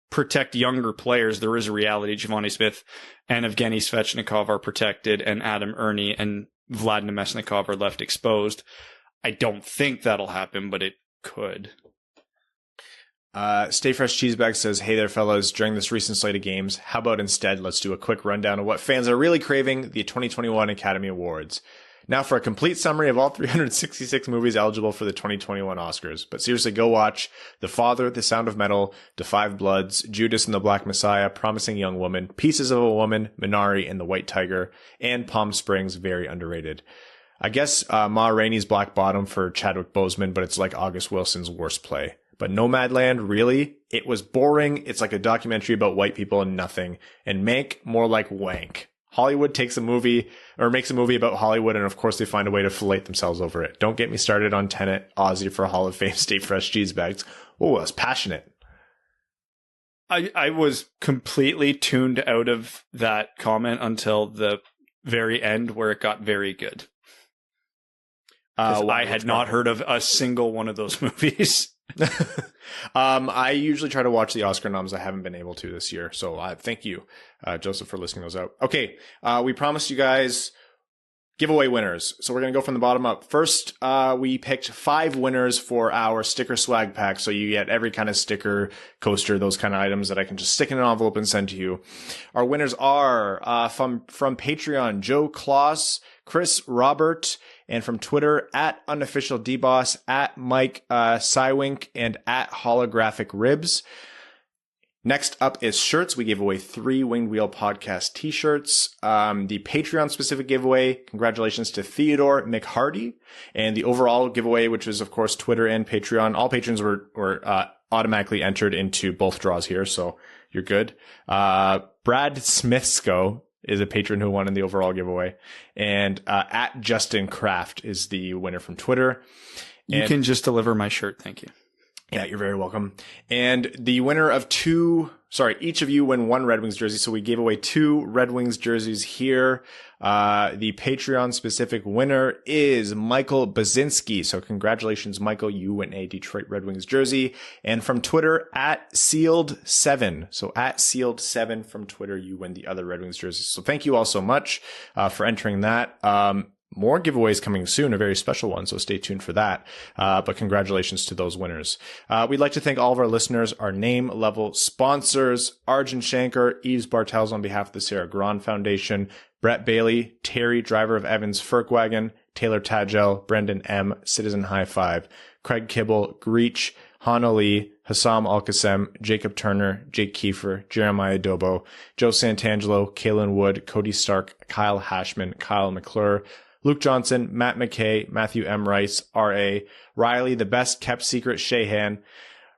protect younger players, there is a reality. Giovanni Smith and Evgeny Svechnikov are protected, and Adam Ernie and Vlad Nemesnikov are left exposed. I don't think that'll happen, but it could. Stay Fresh Cheesebag says, hey there, fellas. During this recent slate of games, how about instead let's do a quick rundown of what fans are really craving, the 2021 Academy Awards. Now for a complete summary of all 366 movies eligible for the 2021 Oscars. But seriously, go watch The Father, The Sound of Metal, The Five Bloods, Judas and the Black Messiah, Promising Young Woman, Pieces of a Woman, Minari and the White Tiger, and Palm Springs, very underrated. I guess Ma Rainey's Black Bottom for Chadwick Boseman, but it's like August Wilson's worst play. But Nomadland, really? It was boring. It's like a documentary about white people and nothing. And Mank, more like wank. Hollywood makes a movie about Hollywood, and of course they find a way to fillet themselves over it. Don't get me started on Tenet, Ozzy for Hall of Fame, Stay Fresh Cheese Bags. Oh, I was passionate. I was completely tuned out of that comment until the very end, where it got very good. I had not heard of a single one of those movies. I usually try to watch the Oscar noms. I haven't been able to this year. So thank you, Joseph, for listing those out. Okay. We promised you guys giveaway winners. So we're going to go from the bottom up. First, we picked 5 winners for our sticker swag pack. So you get every kind of sticker, coaster, those kind of items that I can just stick in an envelope and send to you. Our winners are from Patreon, Joe Kloss, Chris Robert, and from Twitter, at unofficialdboss, at Mike Cywink, and at holographic ribs. Next up is shirts. We gave away 3 Winged Wheel Podcast t-shirts. The Patreon specific giveaway, congratulations to Theodore McHardy. And the overall giveaway, which is of course Twitter and Patreon. All patrons were automatically entered into both draws here, so you're good. Brad Smithsko is a patron who won in the overall giveaway. And at Justin Kraft is the winner from Twitter. You can just deliver my shirt. Thank you. Yeah, you're very welcome. And the winner of each of you win 1 Red Wings jersey. So we gave away 2 Red Wings jerseys here. The Patreon specific winner is Michael Bazinski. So congratulations, Michael. You win a Detroit Red Wings jersey. And from Twitter, at Sealed7. So at Sealed7 from Twitter, you win the other Red Wings jerseys. So thank you all so much, for entering that. more giveaways coming soon, a very special one, so stay tuned for that. But congratulations to those winners. We'd like to thank all of our listeners, our name level sponsors, Arjun Shankar, Yves Bartels on behalf of the Sarah Grand Foundation, Brett Bailey, Terry, driver of Evans Ferkwagon, Taylor Tadgel, Brendan M, Citizen High Five, Craig Kibble, Greach, Hana Lee, Hassam Al-Qassem, Jacob Turner, Jake Kiefer, Jeremiah Dobo, Joe Santangelo, Kalen Wood, Cody Stark, Kyle Hashman, Kyle McClure, Luke Johnson, Matt McKay, Matthew M. Rice, R.A., Riley, the best kept secret, Shahan,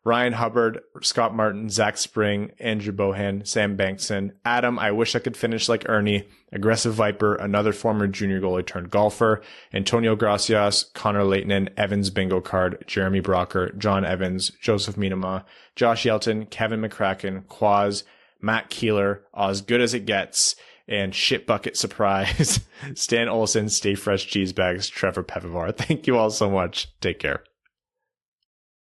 Ryan Hubbard, Scott Martin, Zach Spring, Andrew Bohan, Sam Bankson, Adam, I wish I could finish like Ernie, Aggressive Viper, another former junior goalie turned golfer, Antonio Gracias, Connor Leighton, Evans Bingo Card, Jeremy Brocker, John Evans, Joseph Minama, Josh Yelton, Kevin McCracken, Quaz, Matt Keeler, As Good As It Gets, and Shit Bucket Surprise, Stan Olson, Stay Fresh Cheese Bags, Trevor Pevivar. Thank you all so much. Take care.